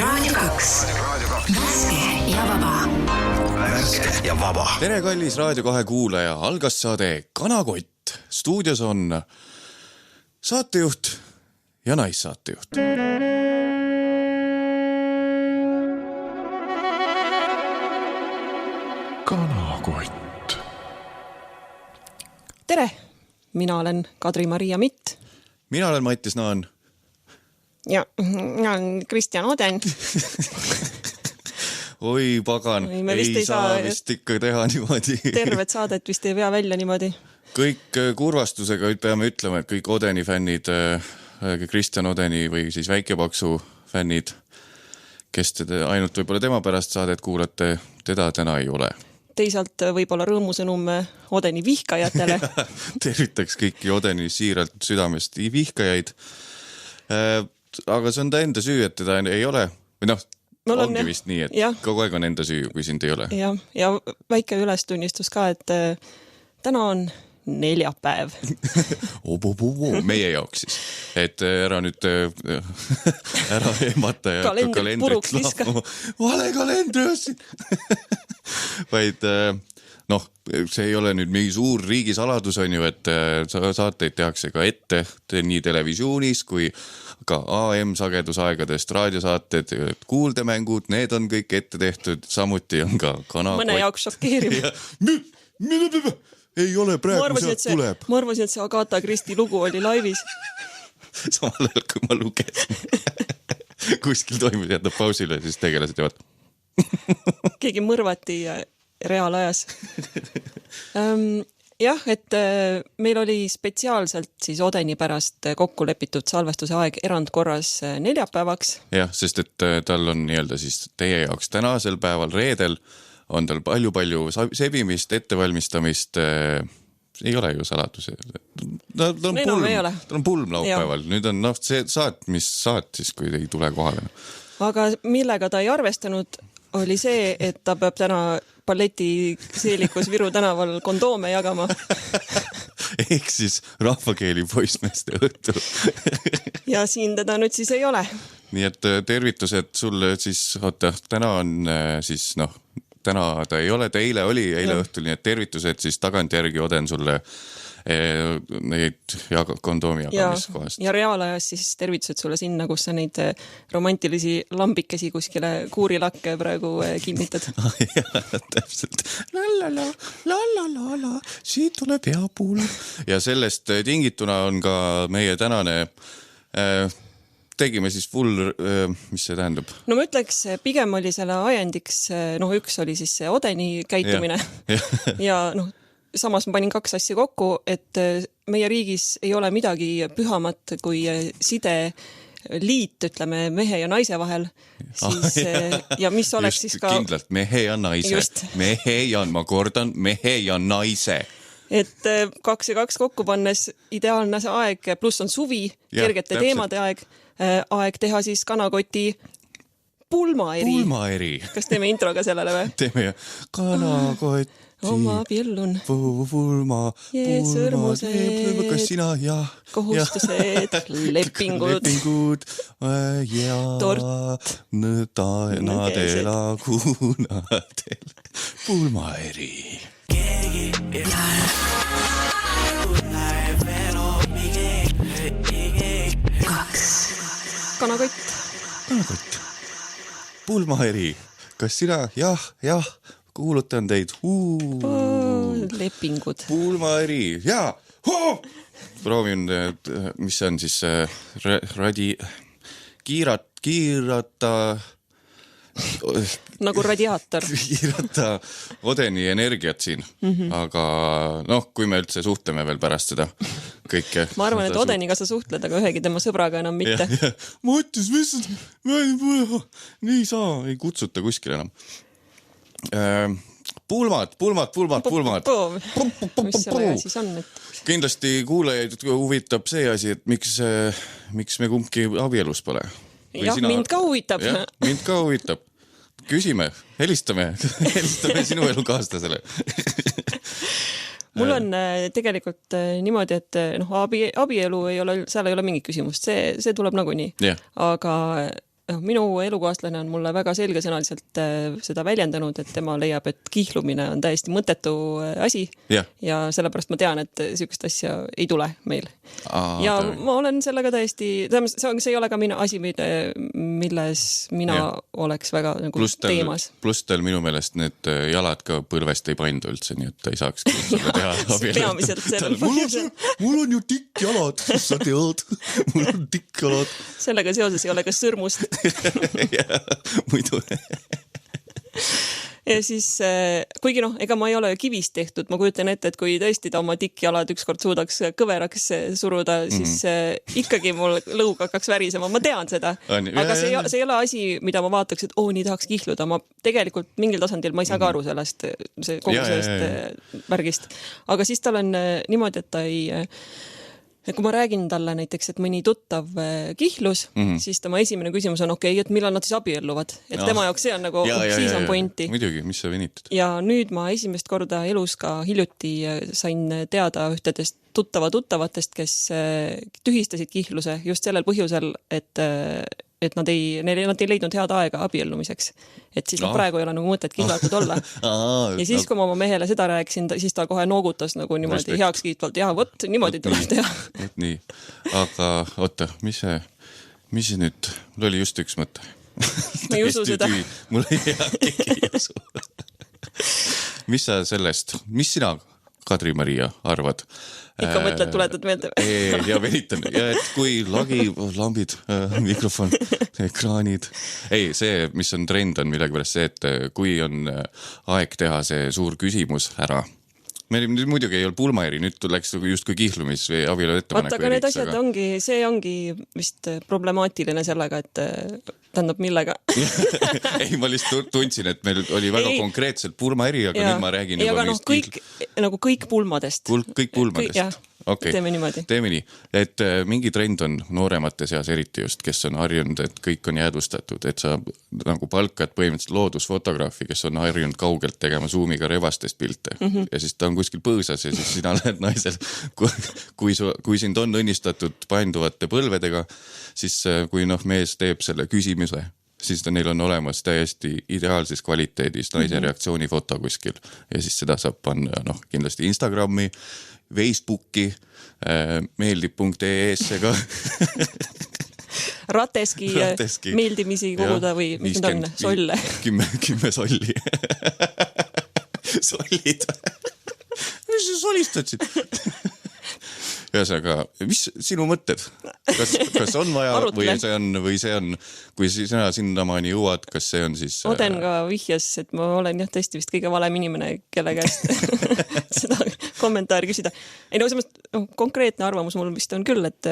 Raadio 2. Värske ja vaba. Värske ja vaba. Tere, kallis Raadio 2 kuulaja. Algas saade Kanakott. Stuudios on saatejuht ja naissaatejuht. Kanakott. Tere, mina olen Kadri-Maria Mitt. Mina olen Mattis Naan. Ja mina olen Kristjan Oden. Oi pagan, ei saa vist ikka teha niimoodi. Tervet saadet vist ei vea välja niimoodi. Kõik kurvastusega peame ütlema, et kõik Odeni fännid, Kristjan Odeni või siis Väikepaksu fännid, kes ainult võib-olla tema pärast saadet kuulate, teda täna ei ole. Teisalt võib-olla rõõmusõnum Odeni vihkajatele. Tervitaks kõiki Odeni siiralt südamest vihkajaid. Aga see on ta enda süü, et teda ei ole. Või noh, ongi vist nii, et kogu aeg on enda süü, kui sind ei ole. Ja väike ülestunnistus ka, et täna on neljapäev. Meie jaoks siis. Et ära nüüd ära emata ja kalendrit lahma. Vale kalendri ossin. Vaid noh, see ei ole nüüd mingi suur riigisaladus on ju, et saateid tehakse ka ette nii televisioonis kui ka AM-sagedusaegadest raadiosaated, kuuldemängud, need on kõik ette tehtud, samuti on ka Kanakott. Mõne jaoks šokeeriv. Ei ole praegu sealt tuleb. Ma arvasin, et see Agatha Christie lugu oli laivis. Samal ajal, kui ma lugesin. Kuskil toimus jätta pausile, siis tegelased jäävad. Keegi mõrvati reaalajas. Jah, et meil oli spetsiaalselt siis Odeni pärast kokku lepitud salvestuse aeg erandkorras neljapäevaks. Jah, sest et tal on nii-öelda siis teie jaoks tänasel päeval reedel on tal palju sebimist, ettevalmistamist, ei ole ju saladus. Tal on pulm laupäeval, nüüd on see saat, mis saat siis, kui ei tule kohale. Aga millega ta ei arvestanud, oli see, et ta peab täna balleti seelikus Viru tänaval kondoome jagama. Ehk siis rahvakeeli poissmeeste õhtu. Ja siin teda nüüd siis ei ole. Nii et tervitused sulle siis, täna on siis täna ta ei ole, eile oli, eile õhtul, nii et tervitused siis tagantjärgi Oden sulle neid kondoomi jagamiskohast. Ja reaalajas siis tervitused sulle sinna, kus sa neid romantilisi lambikesi kuskile kuurilakke praegu kinnitad. Täpselt. La, siit tuleb hea puul. Ja sellest tingituna on ka meie tänane tegime siis full, mis see tähendab? No ma ütleks, pigem oli selle ajendiks, üks oli siis see Odeni käitumine ja samas ma panin kaks asja kokku, et meie riigis ei ole midagi pühamat kui sideliit, ütleme, mehe ja naise vahel. Siis, ja mis oleks just siis ka... kindlalt, mehe ja naise. Ma kordan, mehe ja naise. Et 2 ja 2 kokku pannes ideaalne see aeg, pluss on suvi, kergete teemade aeg teha siis Kanakoti pulmaeri. Kas teeme introga sellele või? Teeme ja Kanakott. Oma pillun. Pulma. Sõrmused. Kas sina? Jah. Kohustused. Lepingud. Ja. Tort. Nadela kuunadel. Pulmaeri. Kanakott. Pulmaeri. Kas sina? Jah. Kuulutan teid. Lepingud. Pulmaeri. Jaa. Proovin, mis on siis kiirata nagu radiaator. Kiirata Odeni energiat siin. Aga kui me üldse suhtleme veel pärast seda kõike. Ma arvan, et Odeniga sa suhtled, aga ühegi tema sõbraga enam mitte. Mõttis, mis nii saa, ei kutsuta kuskil enam. Pulmad. Mis selle siis on? Kindlasti kuulajaid huvitab see asi, et miks me kumbki abielus pole. Jah, mind ka huvitab. Mind ka huvitab. Küsime, helistame sinu elukaaslasele. Mul on tegelikult niimoodi, et abielu ei ole, seal ei ole mingit küsimust, see tuleb nagunii. Aga minu elukaaslane on mulle väga selgesõnaliselt seda väljendanud, et tema leiab, et kihlumine on täiesti mõttetu asi ja sellepärast ma tean, et sihukest asja ei tule meil. Ja ma olen sellega täiesti, see ei ole ka asi, milles mina oleks väga nagu teemas. Pluss tal minu meelest need jalad ka põlvest ei paindu üldse, nii et ta ei saakski seda teha abielu. Peamiselt sellel põhjusel. Mul on ju tikk jalad, sa tead, mul on tikk jalad. Sellega seoses ei ole ka sõrmust. Ja, muidu. Ja siis, kuigi ega ma ei ole kivist tehtud, ma kujutan ette, et kui tõesti ta oma tikkjalad ükskord suudaks kõveraks suruda, siis ikkagi mul lõug hakkaks värisema. Ma tean seda, aga see ei ole asi, mida ma vaataks, et nii tahaks kihluda. Ma tegelikult mingil tasandil ma ei saa ka aru sellest, kogu sellest värgist. Aga siis tal on niimoodi, et ta ei... Kui ma räägin talle näiteks, et mõni tuttav kihlus, siis tema esimene küsimus on et millal nad siis abielluvad. Et tema jaoks see on nagu, siis on pointi. Muidugi, mis sa venitad? Ja nüüd ma esimest korda elus ka hiljuti sain teada ühtedest tuttavatest, kes tühistasid kihluse just sellel põhjusel, et nad ei leidnud head aega abiellumiseks. Et siis praegu ei ole nagu mõtet kihlatud olla. Ja siis, kui ma oma mehele seda rääkisin, siis ta kohe noogutas nagu niimoodi heakskiitvalt. Ja vot, niimoodi tuleb teha. Nii, aga oota, mis see nüüd? Mul oli just üks mõte. Ma ei usu seda. Mul ei usu. Mis sa sellest, mis sina, Kadri-Maria, arvad? Ikka mõtled, tuletad meelde. Ja venitan. Ja et kui lagi, lambid, mikrofon, ekraanid. See, mis on trend, on millegi pärast see, et kui on aeg teha see suur küsimus ära. Meil muidugi ei ole pulmaeri, nüüd läks justkui kihlumis või abielu ettepaneku aga need asjad see ongi vist problemaatiline sellega, et tähendab millega. Ei, ma lihtsalt tundsin, et meil oli väga konkreetselt pulmaeri, aga nüüd ma räägin juba kõik pulmadest. Kõik pulmadest. Okay. Teeme niimoodi. Teeme nii, et mingi trend on nooremate seas eriti just, kes on harjunud, et kõik on jäädvustatud, et sa nagu palkad põhimõtteliselt loodusfotograafi, kes on harjunud kaugelt tegema zoomiga revastest pilte ja siis ta on kuskil põõsas ja siis sina lähed naisel, kui sind on õnnistatud painduvate põlvedega, siis kui mees teeb selle küsimuse, siis neil on olemas täiesti ideaalses kvaliteedis naise reaktsioonifoto kuskil ja siis seda saab panna kindlasti Instagrami, Facebooki, meeldib.ee-sse ka. Rateski meeldimisi koguda või mis need on? Solle. 10 solli. Sollid. Mis sa solistadsid? Ühesõnaga, mis sinu mõtted? Kas on vaja või see on, kui sina sinnamaani jõuad, kas see on siis... Oden ka vihjas, et ma olen tõesti vist kõige valem inimene, kelle käest seda kommentaari küsida. Konkreetne arvamus mul vist on küll, et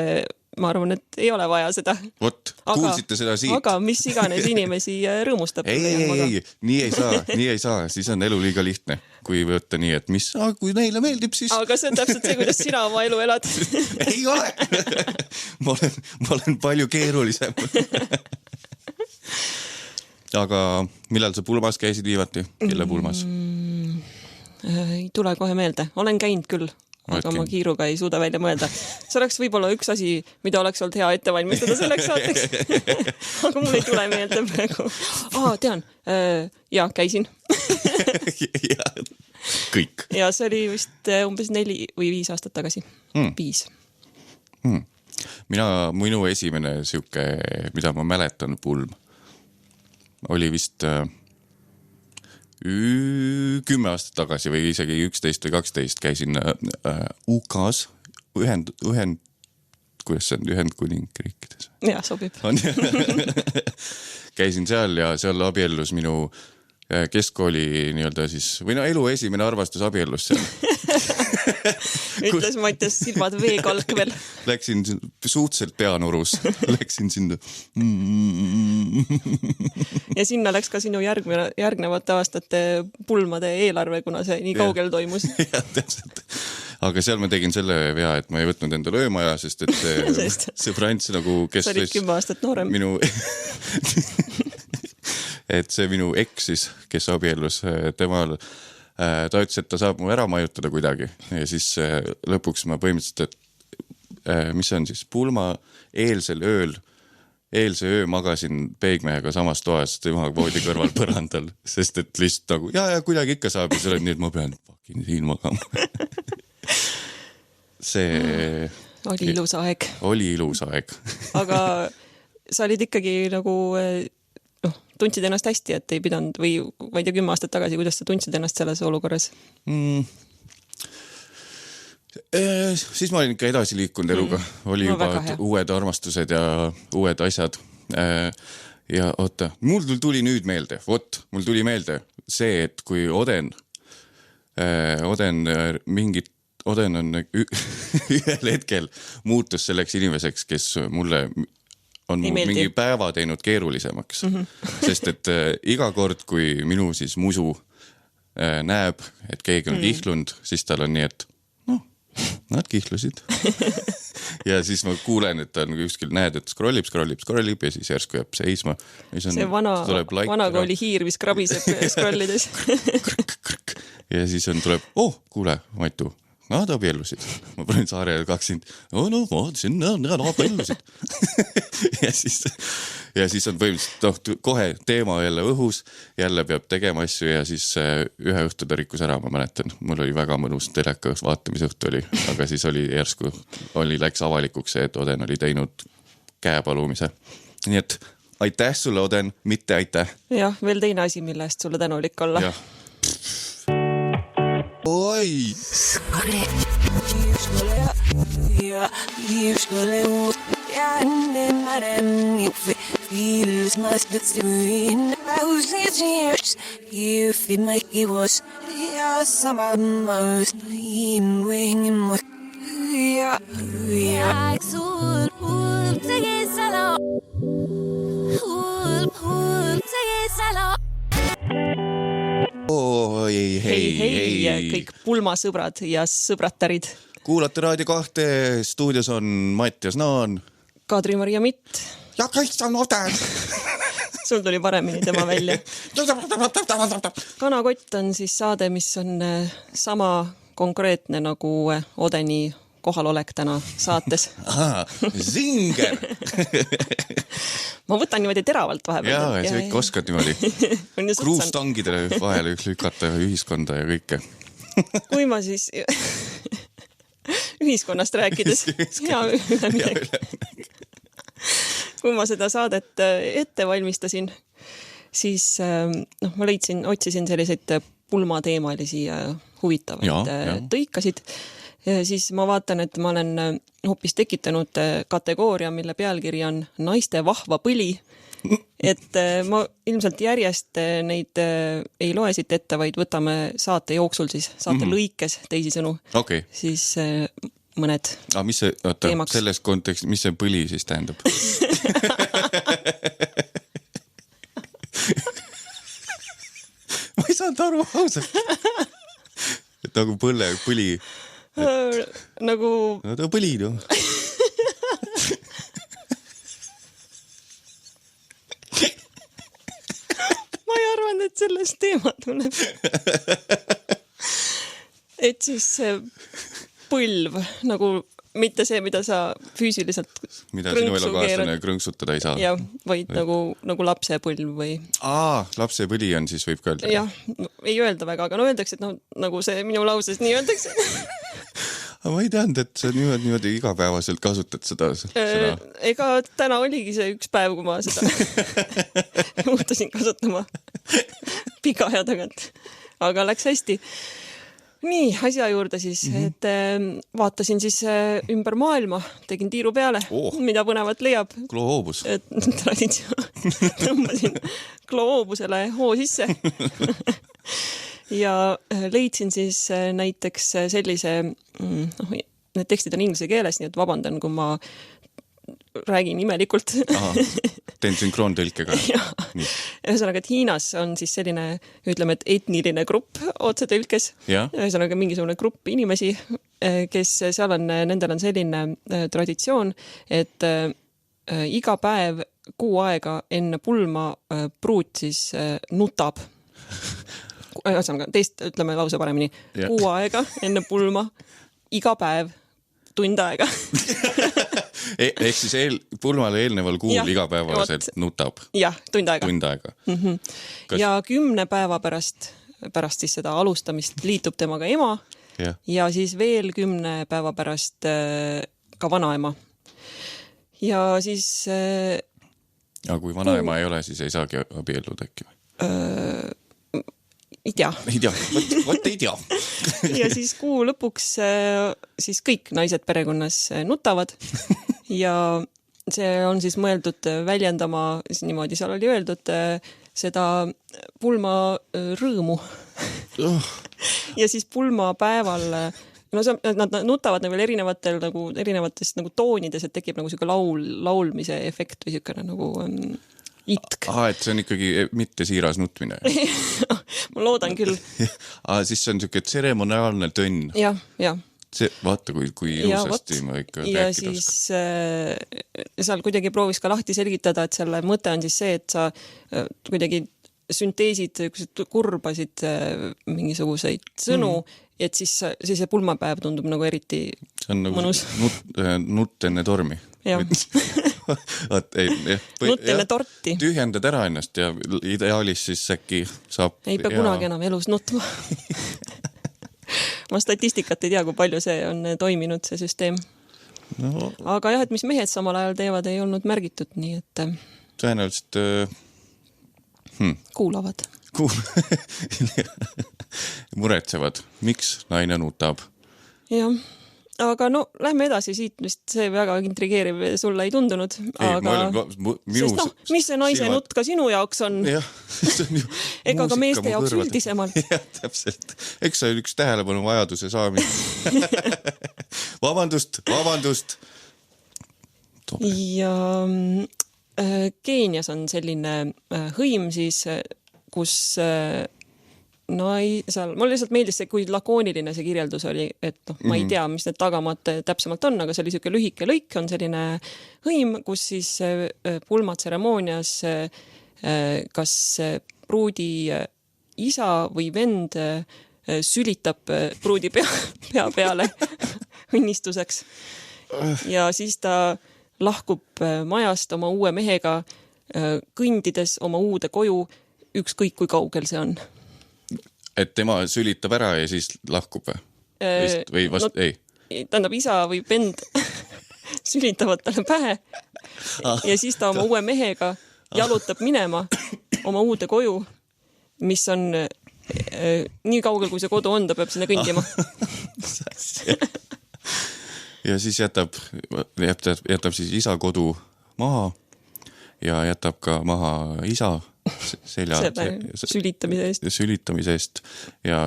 ma arvan, et ei ole vaja seda. Vot, kuulsite seda siit. Aga mis iganes inimesi rõõmustab. Ei, nii ei saa, siis on elu liiga lihtne. Kui võtta nii, et kui neile meeldib, siis... Aga see on täpselt see, kuidas sina oma elu elad. Ei ole! Ma olen palju keerulisem. Aga millal sa pulmas käisid viivati? Kelle pulmas? Ei tule kohe meelde. Olen käinud küll. Aga ma kiiruga ei suuda välja mõelda. See oleks võib-olla üks asi, mida oleks olnud hea ette valmistada selleks saateks. Aga mul ei tule meelde praegu. Tean. Ja, käisin. Kõik. Ja see oli vist umbes 4 või 5 aastat tagasi. 5. Minu esimene siuke, mida ma mäletan pulm, oli vist... 10 aastat tagasi või isegi 11 või 12 käisin UK-s, kuidas see on, Ühendkuningriikides? Ja, sobib. Käisin seal ja seal abiellus minu keskkooli nii-öelda siis, või elu esimene arvastus abiellus seal. Ütles Mattias silmad veekalkvel. Läksin suhteliselt peanurus. Läksin sinna. Ja sinna läks ka sinu järgnevate aastate pulmade eelarve, kuna see nii kaugel toimus. Ja, täpselt. Aga seal ma tegin selle vea, et ma ei võtnud enda löömaja, sest et see Frants nagu... Sa olid 10 aastat noorem. Et see minu eks siis, kes abiellus temal... Ta ütles, et ta saab mu ära majutada kuidagi ja siis lõpuks ma põhimõtteliselt, et mis on siis pulma eelsel ööl eelse öö magasin peegmehega samas toas tema voodi kõrval põrandal, sest et lihtsalt nagu ja kuidagi ikka saab ja sa oled nii, et ma pean fucking siin magama. See oli ilus aeg. Oli ilus aeg. Aga sa olid ikkagi nagu, tundsid ennast hästi, et ei pidanud või ma ei tea 10 aastat tagasi, kuidas sa tundsid ennast selles olukorras? Siis ma olin ikka edasi liikunud eluga, oli juba uued armastused ja uued asjad. Ja oota, mul tuli nüüd meelde, mul tuli meelde see, et kui Oden on ühel hetkel muutus selleks inimeseks, kes mulle on mingi päeva teinud keerulisemaks. Sest et iga kord, kui minu siis musu näeb, et keegi on kihlunud, siis tal on nii, et nad kihlusid. Ja siis ma kuulen, et ta on kuskil näed, et scrollib ja siis järsku jääb seisma. See vana kooli hiir, mis krabiseb scrollides. Ja siis tuleb, kuule, Matu, nad abiellusid. Ma panin saarele 20. Vaatasin, nad abiellusid. Ja siis on põhimõtteliselt kohe teema jälle õhus, jälle peab tegema asju ja siis ühe õhtu ta rikkus ära, ma mäletan. Mul oli väga mõnus teleka vaatamise õhtu oli, aga siis oli järsku, läks avalikuks see, et Oden oli teinud käepalumise. Nii et aitäh sulle, Oden, mitte aitäh. Jah, veel teine asi, mille eest sulle tänulik olla. Jah. Oi! Feels must be doing thousands years. You feel like it was some most in wing. Hei, kõik pulmasõbrad ja sõbratarid. Kuulate Raadio 2, stuudios on Mattias Naan. Kadri-Maria Mitt. Ja Kristjan Oden. Sul tuli paremini tema välja. Kanakott on siis saade, mis on sama konkreetne nagu Odeni kohalolek täna saates. Zinger! Ma võtan niimoodi teravalt vahepeal. Jaa, sa ikka oskad niimoodi kruustangidele vahele lükata ühiskonda ja kõike. Kui ma siis ühiskonnast rääkides kui ma seda saadet ette valmistasin, siis ma otsisin selliseid pulmateemalisi huvitavaid tõikasid. Siis ma vaatan, et ma olen hoopis tekitanud kategooria, mille pealkiri on naiste vahva põli. Et ma ilmselt järjest neid ei loe siit ette, vaid võtame saate jooksul siis, saate lõikes teisi sõnu. Okay. Siis mõned mis see, teemaks. Selles kontekstis, mis see põli siis tähendab? Ma ei saanud aru ausalt. Et nagu põli. Nagu... No ta põli, no. Ma ei arvanud, et sellest teema tuleb. Et siis põlv, nagu mitte see, mida sa füüsiliselt mida sinu elukaaslane krõnksutada ei saa. Jah, vaid nagu lapse põlv või... lapse põli on siis võib ka öelda. Jah, ei öelda väga, aga öeldakse, et nagu see minu lauses nii öeldakse. Aga ma ei teadnud, et sa niimoodi igapäevaselt kasutad seda. Ega täna oligi see üks päev, kui ma seda muutusin kasutama pika aja tagant. Aga läks hästi. Nii, asja juurde siis, et vaatasin siis ümber maailma, tegin tiiru peale, mida põnevat leiab. Kloobus. Traditsioon. Tõmbasin kloobusele hoo sisse. Ja leidsin siis näiteks sellise, need tekstid on inglise keeles, nii et vabandan, kui ma räägin imelikult. Teen sünkroontõlkega. Ühesõnaga, et Hiinas on siis selline, ütleme, et etniline grupp otsetõlkes. Ühesõnaga, mingisugune grupp inimesi, kes seal on, nendel on selline traditsioon, et iga päev 6 aega enne pulma pruut siis nutab. Ühesõnaga, teist ütleme lause paremini. 6 aega enne pulma, iga päev tund aega. Ehk siis pulmale eelneval kuul igapäevaselt nutab. Jah, tund aega. Kas... Ja 10 päeva pärast siis seda alustamist liitub temaga ema ja siis veel 10 päeva pärast ka vanaema. Ja siis... Ja kui vanaema ei ole, siis ei saagi abielluda äkki või? Ei tea. Võt ei tea. Ja siis kuu lõpuks siis kõik naised perekonnas nutavad ja see on siis mõeldud väljendama, niimoodi seal oli öeldud, seda pulma rõõmu. Ja siis pulmapäeval, nad nutavad veel erinevatest toonides, et tekib nagu siuke laulmise efekt või siukene nagu... itk. Et see on ikkagi mitte siiras nutmine. Ma loodan küll. Siis see on siuke tseremoniaalne tönn. Jah. See, vaata, kui ilusasti ma ikka ja rääkida siis seal kuidagi proovis ka lahti selgitada, et selle mõte on siis see, et sa kuidagi sünteesid kurbasid mingisuguseid sõnu, et siis see pulmapäev tundub nagu eriti mõnus. Nutt enne tormi. Jah. Nutt enne torti. Tühjendad ära ennast ja ideaalis siis äkki saab... Ei pea kunagi enam elus nutma. Ma statistikat ei tea, kui palju see on toiminud, see süsteem. No. Aga jah, et mis mehed samal ajal teevad, ei olnud märgitud, nii et... Tõenäoliselt... Kuulavad. Muretsevad. Miks naine nutab? Jah. Aga no, lähme edasi siit, vist see väga intrigeeriv sulle ei tundunud. Mis see naise nutt ka sinu jaoks on? Jah, see on ju ega ka meeste jaoks üldisemalt. Jah, täpselt. Eks see on üks tähelepanu vajaduse saamine. Vabandust. Ja Keenias on selline hõim siis, kus... Mul lihtsalt meeldis see, kui lakooniline see kirjeldus oli, et ma ei tea, mis need tagamaad täpsemalt on, aga see oli siuke lühike lõik, on selline hõim, kus siis pulmatseremoonias kas pruudi isa või vend sülitab pruudi pea peale õnnistuseks. Ja siis ta lahkub majast oma uue mehega, kõndides oma uude koju, ükskõik kui kaugel see on. Et tema sülitab ära ja siis lahkub või vast ei? Tähendab, isa või vend sülitavad talle pähe ja siis ta oma uue mehega jalutab minema oma uude koju, mis on nii kaugel, kui see kodu on, ta peab sinna kõndima. Ja siis jätab siis isa kodu maha ja jätab ka maha isa sülitamise eest ja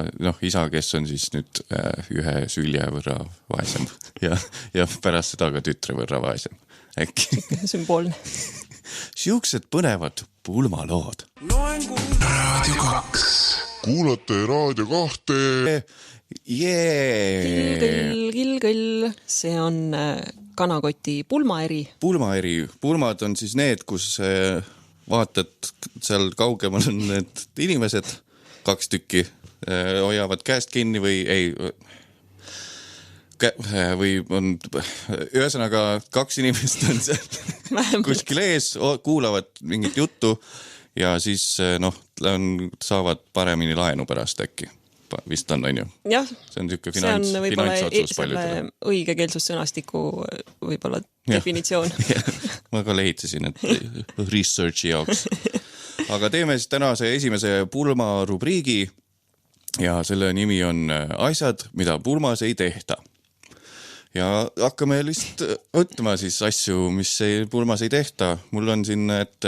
isa, kes on siis nüüd ühe sülje võrra vaesem ja pärast seda ka tütre võrra vaesem. Äkki. Sümboolne. Siuksed põnevad pulmalood. Raadio 2. Kuulate Raadio 2. Kill. See on Kanakoti pulmaeri. Pulmad on siis need, kus... vaatad, seal kaugemal on need inimesed, 2 tükki, hoiavad käest kinni või on ühesõnaga 2 inimest on seal kuskil ees, kuulavad mingit juttu ja siis saavad paremini laenu pärast äkki. Vist on ju? Jah, see on siuke see on võib-olla selle õige keelsussõnastiku võib-olla definitsioon. Ma ka lehitsesin, et researchi jaoks. Aga teeme siis tänase esimese pulma rubriigi ja selle nimi on asjad, mida pulmas ei tehta. Ja hakkame lihtsalt võtma siis asju, mis pulmas ei tehta. Mul on siin, et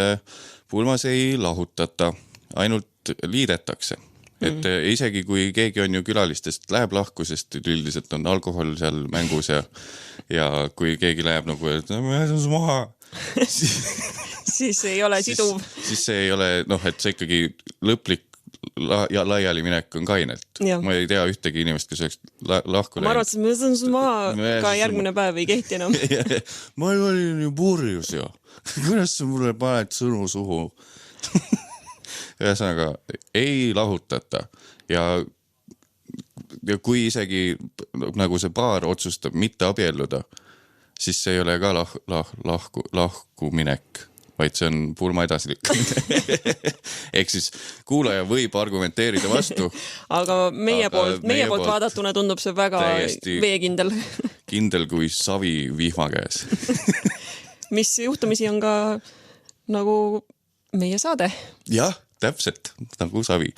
pulmas ei lahutata, ainult liidetakse. Et isegi kui keegi on ju külalistest läheb lahku, sest üldiselt on alkohol seal mängus ja kui keegi läheb nagu, et maha, siis ei ole siduv. Siis see ei ole, et see ikkagi lõplik ja laiali minek on kainelt. Ma ei tea ühtegi inimest, kes oleks lahku läinud. Ma arvates, et see on maha ka järgmine päev ei kehti enam. Ma olin ju purjus ja kuidas sa mulle paned sõnu suhu? Ühesõnaga, ei lahutata ja ja kui isegi nagu see paar otsustab mitte abielluda, siis see ei ole ka lahkuminek, vaid see on pulma edasilükkamine. Ehk siis kuulaja võib argumenteerida vastu. Aga meie poolt vaadatuna tundub see väga veekindel. Kindel kui savi vihma käes. Mis juhtumisi on ka nagu meie saade. Jah, täpselt, nagu savi.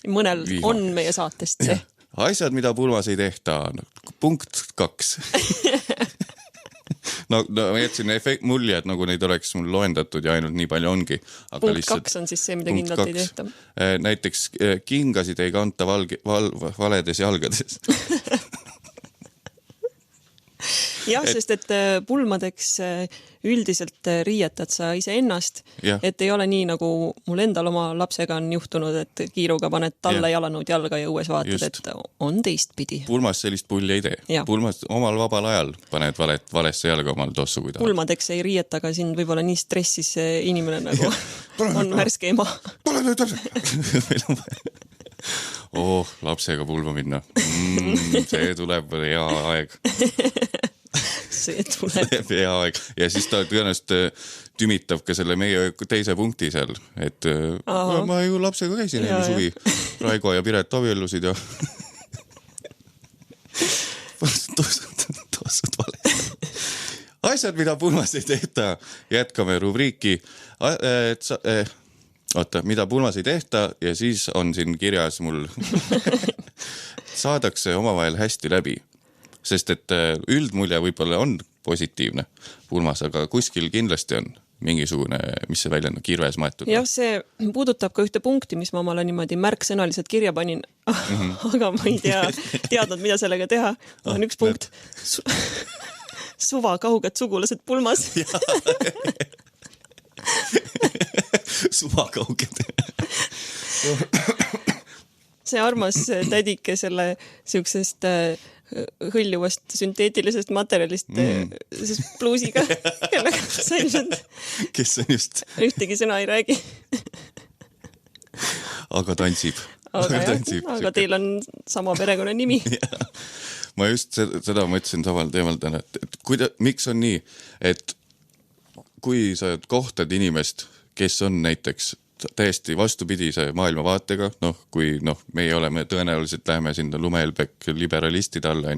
Mõnel vihma. On meie saatest see. Asjad, mida pulmas ei tehta. Punkt 2. No ma jätsin mulje, et nagu neid oleks mul loendatud ja ainult nii palju ongi. Aga punkt lihtsalt, 2 on siis see, mida kindlalt ei tehta. Näiteks kingasid ei kanta valedes jalgades. Jah, sest et pulmadeks üldiselt riietad sa ise ennast, et ei ole nii, nagu mul endal oma lapsega on juhtunud, et kiiruga paned talle jalanud jalga ja õues vaatad, et on teistpidi. Pulmas sellist pulli ei tee. Pulmas omal vabal ajal paned valesse jalga omal tossu, kui ta. Pulmadeks ei riieta, aga siin võib-olla nii stressis inimene nagu on värske ema. Tule nüüd täpselt. Lapsega pulma minna. See tuleb hea aeg. See tuleb hea aeg. Ja siis ta tõenäoliselt tümitab ka selle meie teise punkti seal, et ma ju lapsega käisin eelmine suvi. Raigo ja Piret abiellusid ja tossud vale. Asjad, mida pulmas ei tehta, jätkame rubriiki. Mida pulmas ei tehta ja siis on siin kirjas mul saadakse omavahel hästi läbi. Sest et üldmulje võib-olla on positiivne pulmas, aga kuskil kindlasti on mingisugune, mis see välja on, kirves maetud. Jah, see puudutab ka ühte punkti, mis ma omale niimoodi märksõnaliselt kirja panin, aga ma ei teadnud, mida sellega teha. On üks punkt. Suva kauged sugulased pulmas. Suva kauged. See armas tädike selle siuksest hõljuvast sünteetilisest materjalist pluusiga, kellega sa ilmselt kes on just ühtegi sõna ei räägi. Aga tantsib. Aga teil on sama perekonna nimi. Ma just seda mõtlesin samal teemal täna, et miks on nii, et kui sa kohtad inimest, kes on näiteks täiesti vastupidise maailmavaatega, kui meie oleme tõenäoliselt läheme sinna lumehelbek liberalistide alla,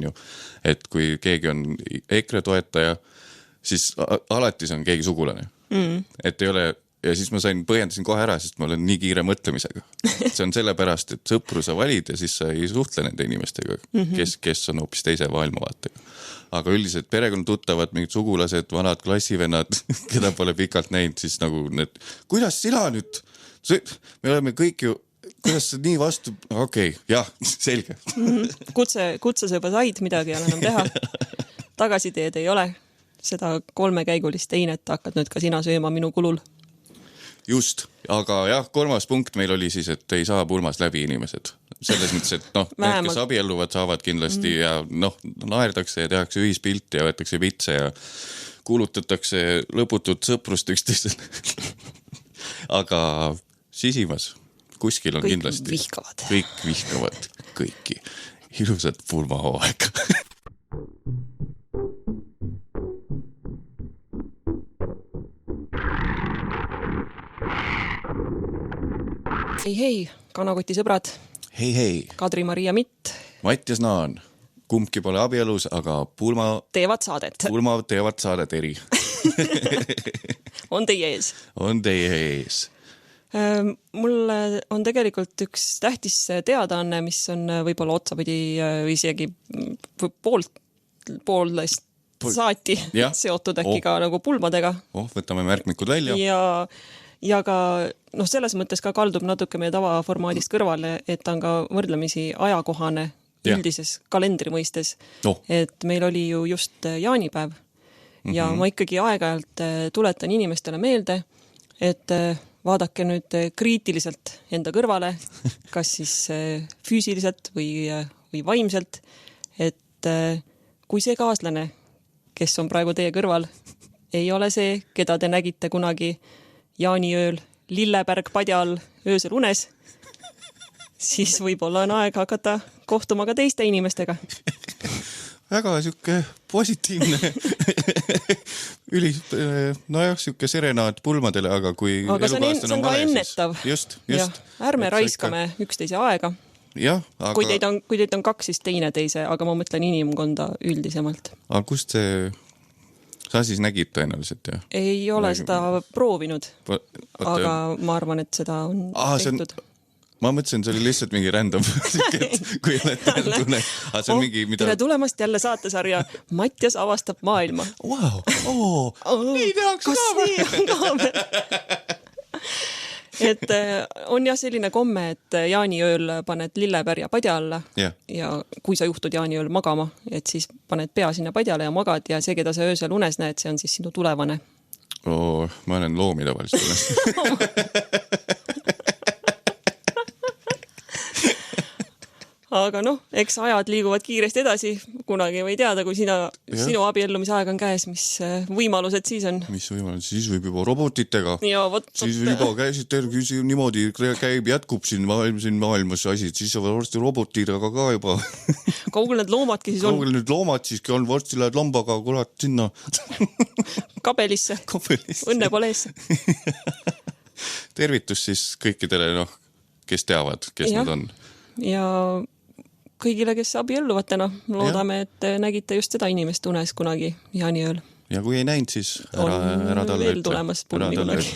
et kui keegi on EKRE toetaja, siis alati see on keegi sugulane. Et ei ole, ja siis ma põhjendasin kohe ära, sest ma olen nii kiire mõtlemisega. See on sellepärast, et sõpru sa valid ja siis sa ei suhtle nende inimestega, kes on hoopis teise maailmavaatega. Aga üldiselt perekond tuttavad, mingid sugulased, vanad klassivennad, keda pole pikalt näinud, siis nagu need, kuidas sina nüüd? Me oleme kõik ju, kuidas sa nii vastu, jah, selge. Kutse sa juba said, midagi ei ole enam teha. Tagasiteed ei ole. Seda 3-käigulist einet hakkad nüüd ka sina sööma minu kulul. Just, aga jah, 3. punkt meil oli siis, et ei saa pulmas läbi inimesed. Selles mõttes, et need, kes abielluvad, saavad kindlasti ja naerdakse ja tehakse ühispilti ja võetakse vitse ja kuulutatakse lõputut sõprust üksteisel. Aga sisimas kuskil on kõik kindlasti. Kõik vihkavad kõiki. Ilusat pulmahooaega. Hei, kanakoti sõbrad. Hei. Kadri-Maria Mitt. Mattias Naan. Kumbki pole abielus, aga pulma teevad saadet eri. On teie ees. On teie ees. Mulle on tegelikult üks tähtis teadaanne, mis on võib-olla otsapidi isegi poolest saati seotud äkki ka nagu pulmadega. Võtame märkmikud välja. Ja ka selles mõttes ka kaldub natuke meie tavaformaadist kõrvale, et on ka võrdlemisi ajakohane üldises kalendri mõistes. Et meil oli ju just jaanipäev ja ma ikkagi aeg-ajalt tuletan inimestele meelde, et vaadake nüüd kriitiliselt enda kõrvale, kas siis füüsiliselt või vaimselt, et kui see kaaslane, kes on praegu teie kõrval, ei ole see, keda te nägite kunagi jaaniööl Lilleberg padja all öösel unes, siis võib-olla on aeg hakata kohtuma ka teiste inimestega. Väga siuke positiivne nojah, siuke serenaad pulmadele, aga kui see on ka ennetav. Just. Ärme raiskame üksteise aega. Jah, aga... Kui teid on kaks, siis teise, aga ma mõtlen inimkonda üldisemalt. Aga kust sa siis nägid tõenäoliselt, jah? Ei ole seda proovinud, aga ma arvan, et seda on tehtud. Ma mõtlesin, see oli lihtsalt mingi random, kui oled tunne. Tere tulemast jälle saatesarja Mattias avastab maailma. Wow, nii tehakse ka. Et on jah selline komme, et jaaniööl paned lillepärja padja alla ja kui sa juhtud jaaniööl magama, et siis paned pea sinna padjale ja magad ja see, keda sa öösel unes näed, see on siis sinu tulevane. Ma olen loomi tavaliselt unes. Aga eks ajad liiguvad kiiresti edasi, kunagi või teada, kui sinu abiellumise aeg on käes, mis võimalused siis on? Mis võimalused? Siis võib juba robotitega. Siis juba käisid niimoodi käib, jätkub siin maailmas asi, siis on varsti robotidega ka juba. Kaugel need loomadki siis on? Kaugel need loomad siiski on, varsti lähed lambaga kurat sinna. Kabelisse. Õnne poleesse. Tervitus siis kõikidele, kes teavad, kes nad on. Ja kõigile, kes abielluvad täna, loodame, et nägite just seda inimest unes kunagi jaaniööl. Ja kui ei näinud, siis ära talle veel tulemas pulmi kunagi.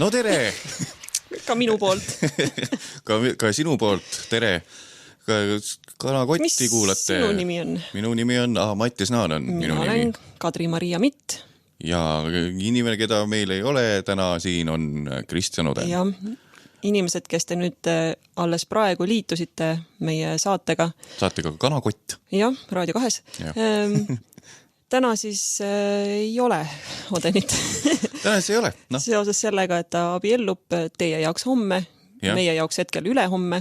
No tere! Ka minu poolt. Ka sinu poolt, tere! Kanakotti kuulate. Mis sinu nimi on? Minu nimi on Mattias Naan on minu nimi. Mina olen Kadri-Maria Mitt. Ja inimene, keda meil ei ole täna siin, on Kristjan Oden. Ja inimesed, kes te nüüd alles praegu liitusite meie saatega. Saatega Kanakott. Jah, Raadio 2. Täna siis ei ole Odenit. Täna siis ei ole. Seoses sellega, et ta abiellub teie jaoks homme, meie jaoks hetkel ülehomme.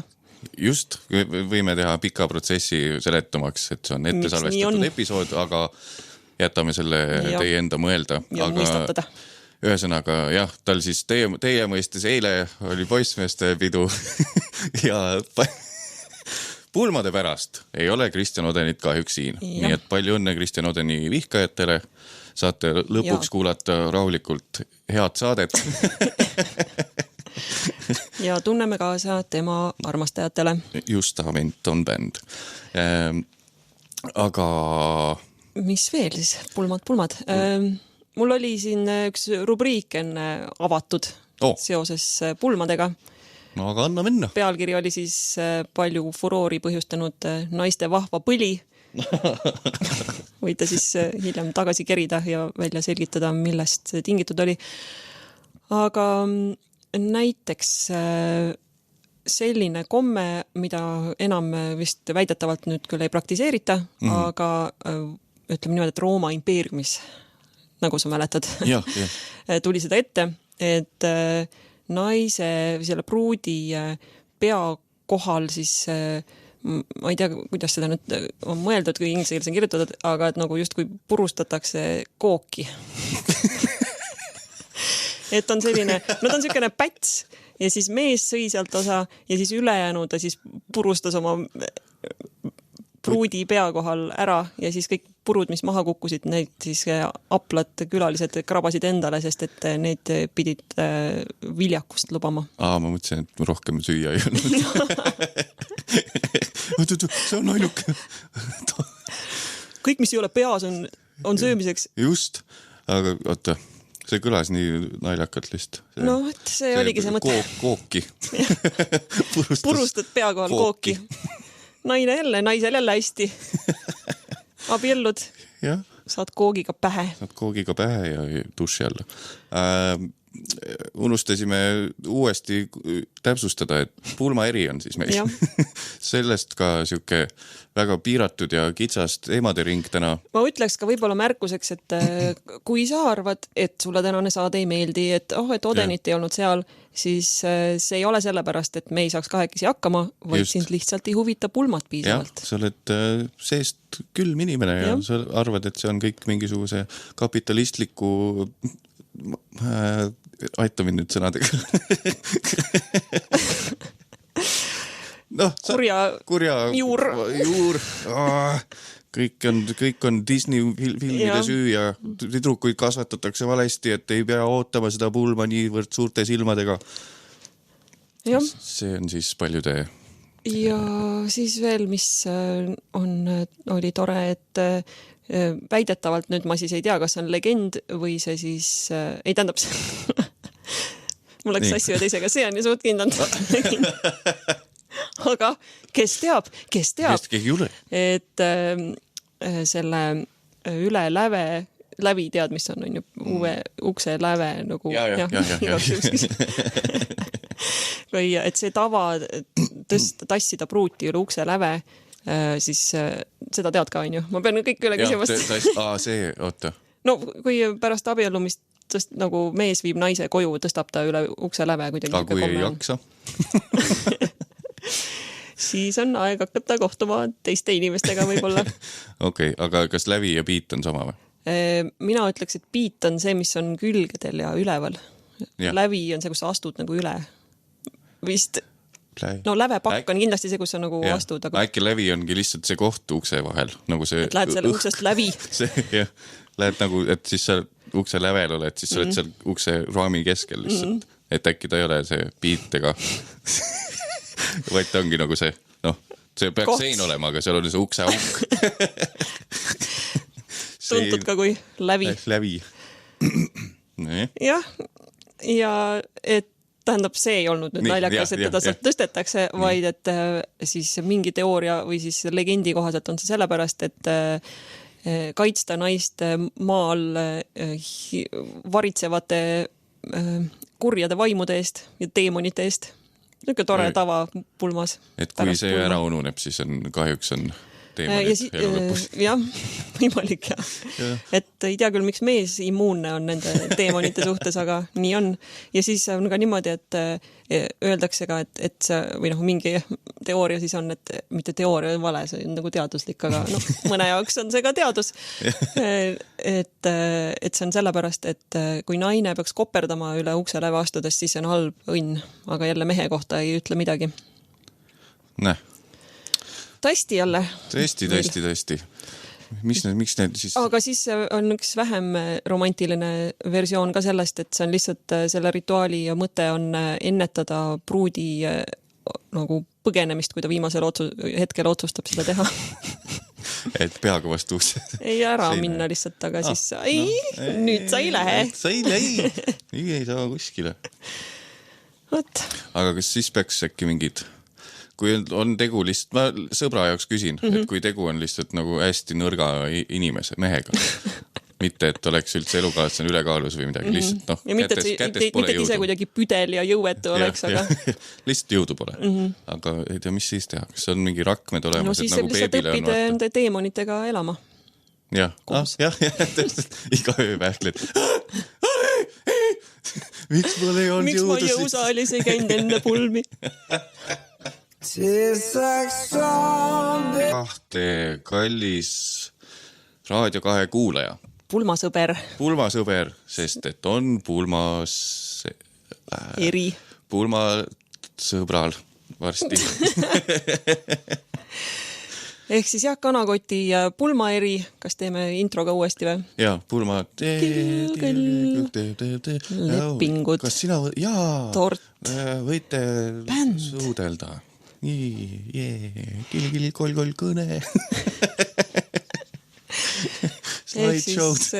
Just, võime teha pika protsessi seletumaks, et see on ette salvestatud episood, aga jätame selle teie enda mõelda. Ja mõistatada. Ühesõnaga, jah, tal siis teie mõistes eile oli poissmeeste pidu ja pulmade pärast ei ole Kristjan Odenit kahjuks siin. Nii et palju õnne Kristjan Odeni vihkajatele. Saate lõpuks kuulata rahulikult head saadet. Ja tunneme kaasa tema armastajatele. Just, Avent on bänd. Aga... Mis veel siis? Pulmad. Mul oli siin üks rubriik enne avatud seoses pulmadega. No aga anna minna. Pealkiri oli siis palju furoori põhjustanud naiste vahva põli. Võite siis hiljem tagasi kerida ja välja selgitada, millest see tingitud oli. Aga näiteks selline komme, mida enam vist väidetavalt nüüd küll ei praktiseerita, aga ütleme niimoodi, et Rooma impeeriumis, nagu sa mäletad, tuli seda ette, et naise või selle pruudi pea kohal siis, ma ei tea, kuidas seda nüüd on mõeldud, kui inglise keeles on kirjutatud, aga et nagu justkui purustatakse kooki. Et on selline, ta on selline päts ja siis mees sõi sealt osa ja siis ülejäänu ta siis purustas oma pruudi pea kohal ära ja siis kõik purud, mis maha kukkusid, neid siis aplad külalised krabasid endale, sest et need pidid viljakust lubama. Ma mõtlesin, et rohkem süüa ei olnud. See on ainuke. Kõik, mis ei ole peas, on söömiseks. Just, aga oota. See kõlas nii naljakalt lihtsalt. See oligi see mõte. Kooki. Purustad pea kohal kooki. Naisel jälle hästi. Abiellud. Saad koogiga pähe. Saad koogiga pähe ja duši alla. unustasime uuesti täpsustada, et pulmaeri on siis meil. Sellest ka siuke väga piiratud ja kitsast teemade ring täna. Ma ütleks ka võib-olla märkuseks, et kui sa arvad, et sulle tänane saade ei meeldi, et et Odenit ei olnud seal, siis see ei ole sellepärast, et me ei saaks kahekesi hakkama, vaid sind lihtsalt ei huvita pulmat piisavalt. Ja, sa oled seest külm inimene ja sa arvad, et see on kõik mingisuguse kapitalistliku aita mind nüüd sõnadega. kurja juur. Kõik on Disney filmide süü ja tüdrukuid kasvatatakse valesti, et ei pea ootama seda pulma niivõrd suurte silmadega. See on siis paljude. Ja siis veel, mis oli tore, et väidetavalt, nüüd ma siis ei tea, kas on legend või see siis ei tähendab mul läks asju ja teisega, see on ju suht kindlalt aga kes teab, et selle üle lävi tead, mis on ju uue ukse läve nagu või et see tava tassida pruuti üle ukse läve, siis seda tead ka, on ju. Ma pean kõik üle küsimast. See, oota. No, kui pärast abiellumist nagu mees viib naise koju, tõstab ta üle ukse läve kuidagi. Aga kui ei jaksa? Siis on aeg hakata kohtuma teiste inimestega võib-olla. Okei, aga kas lävi ja piit on sama või? Mina ütleks, et piit on see, mis on külgedel ja üleval. Lävi on see, kus sa astud nagu üle. Vist... No lävepakk on kindlasti see, kus sa nagu astud. Aga... Äkki lävi ongi lihtsalt see koht ukse vahel. Nagu see... Et lähed selle uksest lävi. Lähed nagu, et siis sa ukse lävel oled, siis sa oled seal ukse raami keskel lihtsalt. Et äkki ta ei ole see piit ega... Vaid ta ongi nagu see, see peaks sein olema, aga seal on see ukse auk. Tuntud ka kui lävi. Lävi. Jah, ja et tähendab, see ei olnud nüüd naljakas, et teda sealt tõstetakse, vaid et siis mingi teooria või siis legendi kohaselt on see sellepärast, et kaitsta naist maal varitsevate kurjade vaimude eest ja teemonite eest. Niisugune tore tava pulmas. Et kui see ära ununeb, siis kahjuks on teemonid elu lõpus. Jah, võimalik jah. Et ei tea küll, miks mees immuunne on nende teemonite suhtes, aga nii on. Ja siis on ka niimoodi, et öeldakse ka, et see, või mingi teooria siis on, et mitte teooria on vale, see on nagu teaduslik, aga mõne jaoks on see ka teadus. Et see on sellepärast, et kui naine peaks koperdama üle ukse läve astudes, siis see on halb õnn, aga jälle mehe kohta ei ütle midagi. Näh. Tõesti jälle. Tõesti. Miks need siis... Aga siis on üks vähem romantiline versioon ka sellest, et see on lihtsalt selle rituaali ja mõte on ennetada pruudi nagu põgenemist, kui ta viimasel hetkel otsustab seda teha. Et peaga vastu ukse. Ei ära minna lihtsalt, aga siis nüüd sa ei lähe. Sa ei lähe. Nii ei saa kuskile. Aga kas siis peaks äkki mingid... Kui on tegu lihtsalt, ma sõbra jaoks küsin, et kui tegu on lihtsalt nagu hästi nõrga inimese, mehega, mitte et oleks üldse elukaaslane ülekaalus või midagi, lihtsalt ja mitte, kätest pole jõudu. Mitte ise kuidagi püdel ja jõuetu oleks, aga... Lihtsalt jõudu pole. Aga ei tea, mis siis teha? Kas on mingi rakmed olemas? No siis lihtsalt õpid enda teemonitega elama. Jah, iga öö vähkled. Miks mul ei olnud jõudu? Miks ma jõusaalis ei käinud enne pulmi? Kahte kallis Raadio 2 kuulaja. Pulmasõber, sest et on pulmas... Eri. Pulmasõbral varsti. Ehk siis kanakoti pulmaeri, kas teeme introga uuesti või? Jaa, pulma... Lepingud. Kas sina... Jaa. Tort. Võite suudelda. Nii, kill, koll, kõne. Ehk siis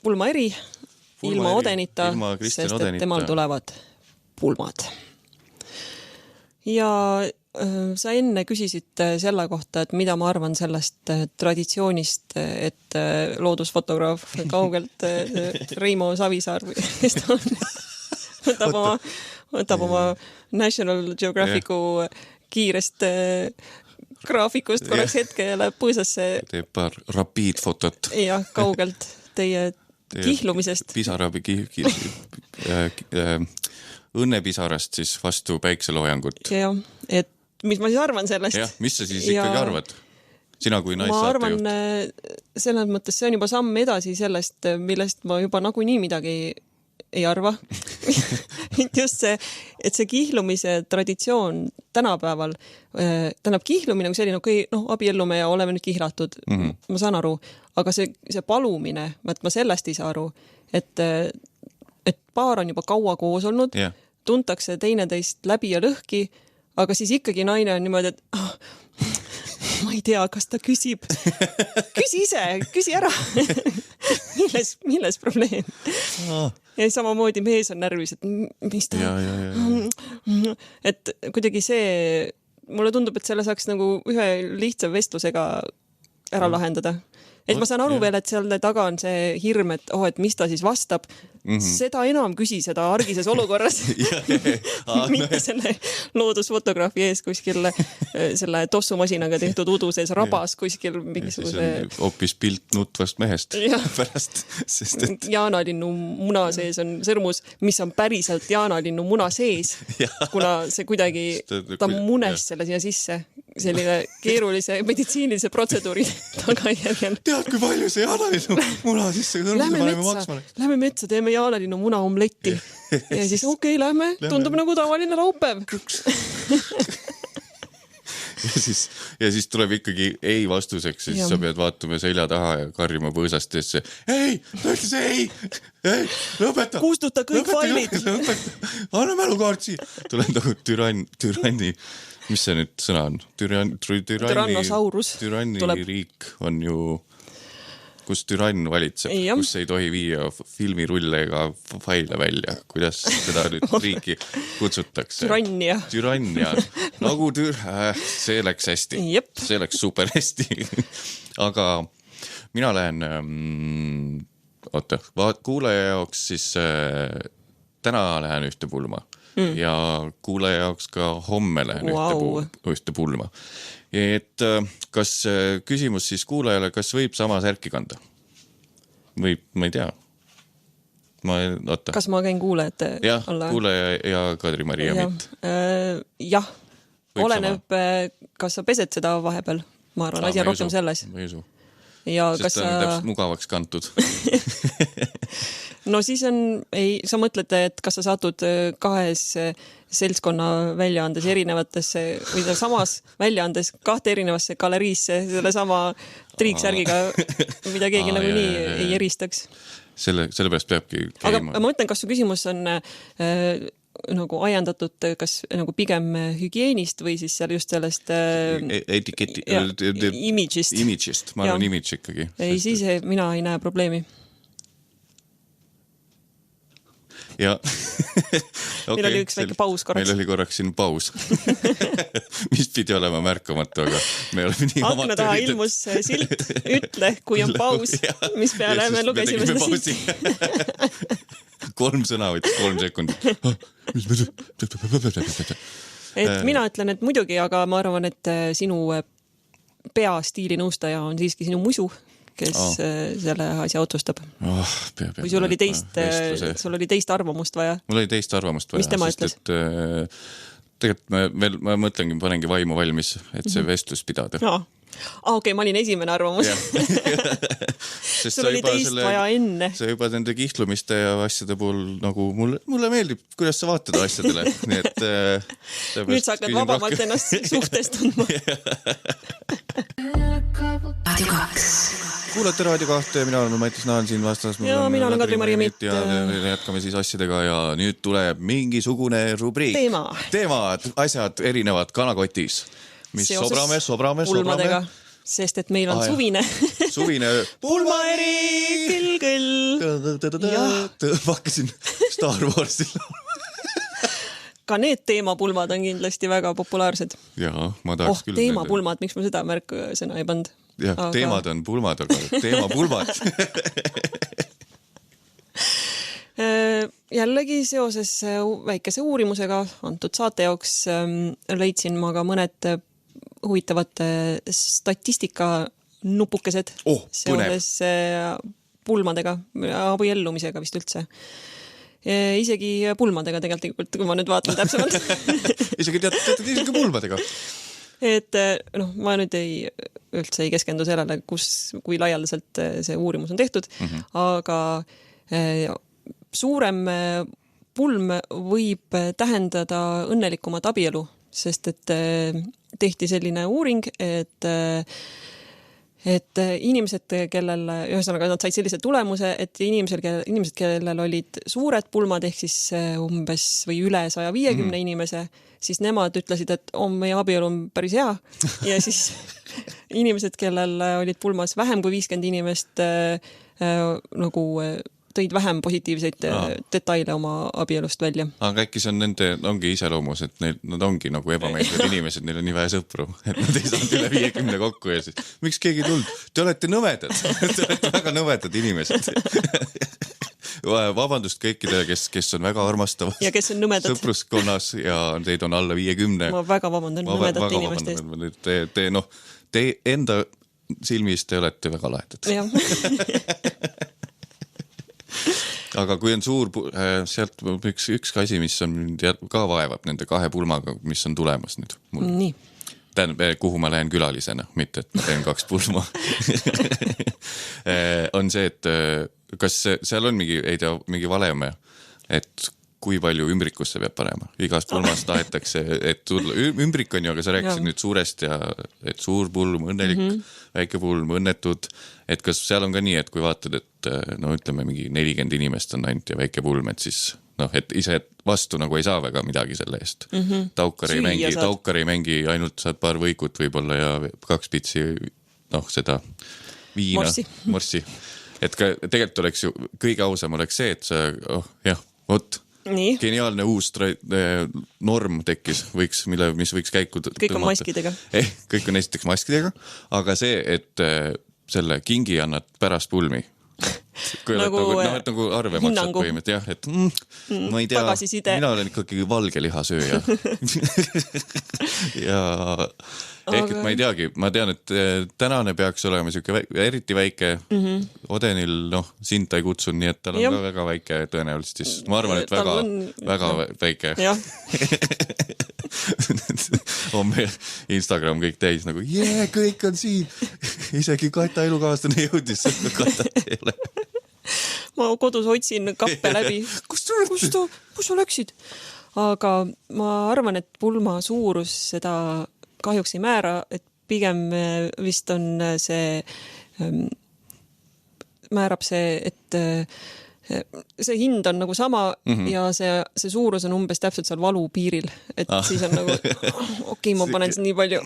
pulmaeri ilma Odenita, sest et temal tulevad pulmad. Ja sa enne küsisid selle kohta, et mida ma arvan sellest traditsioonist, et loodusfotograaf kaugelt Reimo Savisaar või kes ta on võtab oma National Geographicu kiirest graafikust korraks hetke ja läheb põõsasse. Teeb paar rapiidfotot. Ja kaugelt teie kihlumisest. Pisarabi õnnepisarast siis vastu päikseloojangut. Ja, et mis ma siis arvan sellest? Jah, mis sa siis ikkagi arvad? Sina kui ma arvan, selles mõttes see on juba samm edasi sellest, millest ma juba nagunii midagi ei arva. Just see, et see kihlumise traditsioon tänapäeval, tähendab kihlumine kui selline, okei, abiellume ja oleme nüüd kihlatud. Ma saan aru, aga see palumine, et ma sellest ei saa aru, et paar on juba kaua koos olnud, tuntakse teineteist läbi ja lõhki, aga siis ikkagi naine on niimoodi, et ma ei tea, kas ta küsib. Küsi ise, küsi ära. milles probleem? Ja samamoodi mees on närvis, et mis ta... Et kuidagi see, mulle tundub, et selle saaks nagu ühe lihtsa vestlusega ära lahendada. Et ma saan aru veel, et seal taga on see hirm, et et mis ta siis vastab. Seda enam küsi seda argises olukorras. Mitte selle loodusfotograafi ees kuskil selle tossumasinaga tehtud udu sees rabas kuskil mingisuguse... Hoopis pilt nutvast mehest pärast. Sest et... Jaanalinnu muna sees on sõrmus, mis on päriselt Jaanalinnu muna sees, kuna see kuidagi, ta munes selle siia sisse. Selline keerulise meditsiinilise protseduuri tagajärjel. Tead, kui palju see Jaanalinnu muna sisse Lähme metsa, teeme Jaanalinnu muna omletti. Ja siis lähme, tundub nagu tavaline laupäev. Ja siis tuleb ikkagi ei vastuseks, siis sa pead vaatama selja taha ja karjuma põõsastesse. Ei, ta ütles ei, lõpeta. Kustuta kõik failid. Anna mälukaartsi. Tuleb nagu türanni. Mis see nüüd sõna on? Tyrannosaurus. Türanni riik on ju, kus türann valitseb, kus ei tohi viia filmirulle ega faile välja. Kuidas seda nüüd riiki kutsutakse? Tyrannia. Nagu see läks hästi. See läks super hästi. Aga mina lähen, kuulaja jaoks siis täna lähen ühte pulma. Ja kuulaja jaoks ka homme lähen ühte pulma. Et kas küsimus siis kuulajale, kas võib sama särki kanda? Võib, ma ei tea. Kas ma käin kuulajate alla? Jah, kuulaja ja Kadri-Maria mitt. Jah, oleneb, kas sa pesed seda vahepeal. Ma arvan, asi on rohkem selles. Ma ei usu. Sest ta on täpselt mugavaks kantud. No siis on, sa mõtled, et kas sa satud kahes seltskonna väljaandes erinevatesse või samas väljaandes kahte erinevasse galeriisse selle sama triiksärgiga, mida keegi nagu nii ei eristaks. Sellepärast peabki käima. Aga ma mõtlen, kas su küsimus on nagu ajendatud kas nagu pigem hügieenist või siis seal just sellest image'ist. Ma arvan image ikkagi. Ei, siis mina ei näe probleemi. Ja meil oli üks väike paus korraks. Meil oli korraks siin paus. Mis pidi olema märkamatu, aga me oleme nii akna taha ilmus silt, ütle, kui on paus, mis peale me lugesime seda silt. 3 sõna võttis 3 sekundit. Et mina ütlen, et muidugi, aga ma arvan, et sinu peastiilinõustaja on siiski sinu musu, kes selle asja otsustab. Või sul oli teist arvamust vaja? Mul oli teist arvamust vaja. Mis tema ütles? Tegelikult ma mõtlengi, panengi vaimu valmis, et see vestlus pidada. Okei, ma olin esimene arvamus. Sul oli teist vaja enne. See juba nende kihlumiste ja asjade puhul nagu mulle meeldib, kuidas sa vaatad asjadele. Nüüd sa hakkad vabamalt ennast suhtest tundma. Radio 2. Kuulate Raadio 2, mina olen Mattis Naan siin vastas. Ja mina olen Kadri-Maria Mitt. Ja jätkame siis asjadega ja nüüd tuleb mingisugune rubriik. Teemad, asjad erinevad kanakotis. Mis sobrame. Pulmadega, sest et meil on suvine pulmaeri küll. Hakkasin Star Warsil. Ka need teemapulmad on kindlasti väga populaarsed. Jaa, ma tahaks küll. Teemapulmad, miks ma seda märksõna ei pand? Jah, teemad on pulmad, aga teemapulmad. jällegi seoses väikese uurimusega antud saate jaoks leidsin ma ka mõned huvitavad statistika nupukesed seoses pulmadega, abiellumisega vist üldse. Isegi pulmadega tegelikult, kui ma nüüd vaatan täpsemalt. isegi isegi pulmadega. Et ma nüüd üldse ei keskendu sellele, kui laialdaselt see uurimus on tehtud, aga suurem pulm võib tähendada õnnelikumat abielu, sest et tehti selline uuring, et inimesed, kellel, ühesõnaga nad said sellise tulemuse, et inimesed, kellel olid suured pulmad ehk siis umbes või üle 150 inimese, siis nemad ütlesid, et meie abielu on päris hea ja siis inimesed, kellel olid pulmas vähem kui 50 inimest nagu tõid vähem positiivseid detaile oma abielust välja. Aga äkki see on nende, ongi iseloomus, et nad ongi nagu ebameeldivad inimesed, neil on nii vähe sõpru, et nad ei saanud üle 50 kokku ja siis, miks keegi tulnud? Te olete nõvedad, te olete väga nõvedad inimesed. Vabandust kõikidele, kes on väga armastavad ja kes on nõmedad sõpruskonnas ja teid on alla 50. Ma väga vabandan nõmedate inimeste eest. Te enda silmis te olete väga lahedad. Jah. Aga kui on suur, sealt üks asi, mis on ka vaevab nende kahe pulmaga, mis on tulemas nüüd. Nii. Kuhu ma lähen külalisena, mitte et ma teen 2 pulma. On see, et kas seal on mingi valeme, et kui palju ümbrikusse peab panema. Igast pulmast tahetakse, et ümbrik on ju, aga sa rääkisid nüüd suurest ja et suur pulm, õnnelik, väike pulm, õnnetud. Et kas seal on ka nii, et kui vaatad, et ütleme mingi 40 inimest on ainult ja väike pulm, et siis et ise vastu nagu ei saa väga midagi selle eest. Taukar ei mängi, ainult saad paar võikut võib-olla ja 2 pitsi seda viina. Morssi. Et ka tegelikult oleks ju kõige ausam oleks see, et sa, Nii. Geniaalne uus norm tekkis, mis võiks käiku tõmmata. Kõik on maskidega. Kõik on esiteks maskidega, aga see, et selle kingi annad pärast pulmi. Nagu arve maksad põhimõtteliselt, jah, et ma ei tea, mina olen ikkagi valge lihasööja. Ja ehk, et ma ei teagi, ma tean, et tänane peaks olema siuke eriti väike Odenil, sind ta ei kutsun, nii et tal on ka väga väike tõenäoliselt, siis ma arvan, et väga väike. On meil Instagram kõik täis nagu, kõik on siin. Isegi Kata elukaaslane jõudis, Katat ei ole. Ma kodus otsin kappe läbi. Kus sa läksid? Aga ma arvan, et pulma suurus seda kahjuks ei määra, et pigem vist on see, määrab see, et see hind on nagu sama ja see suurus on umbes täpselt seal valu piiril, et siis on nagu ma panen nii palju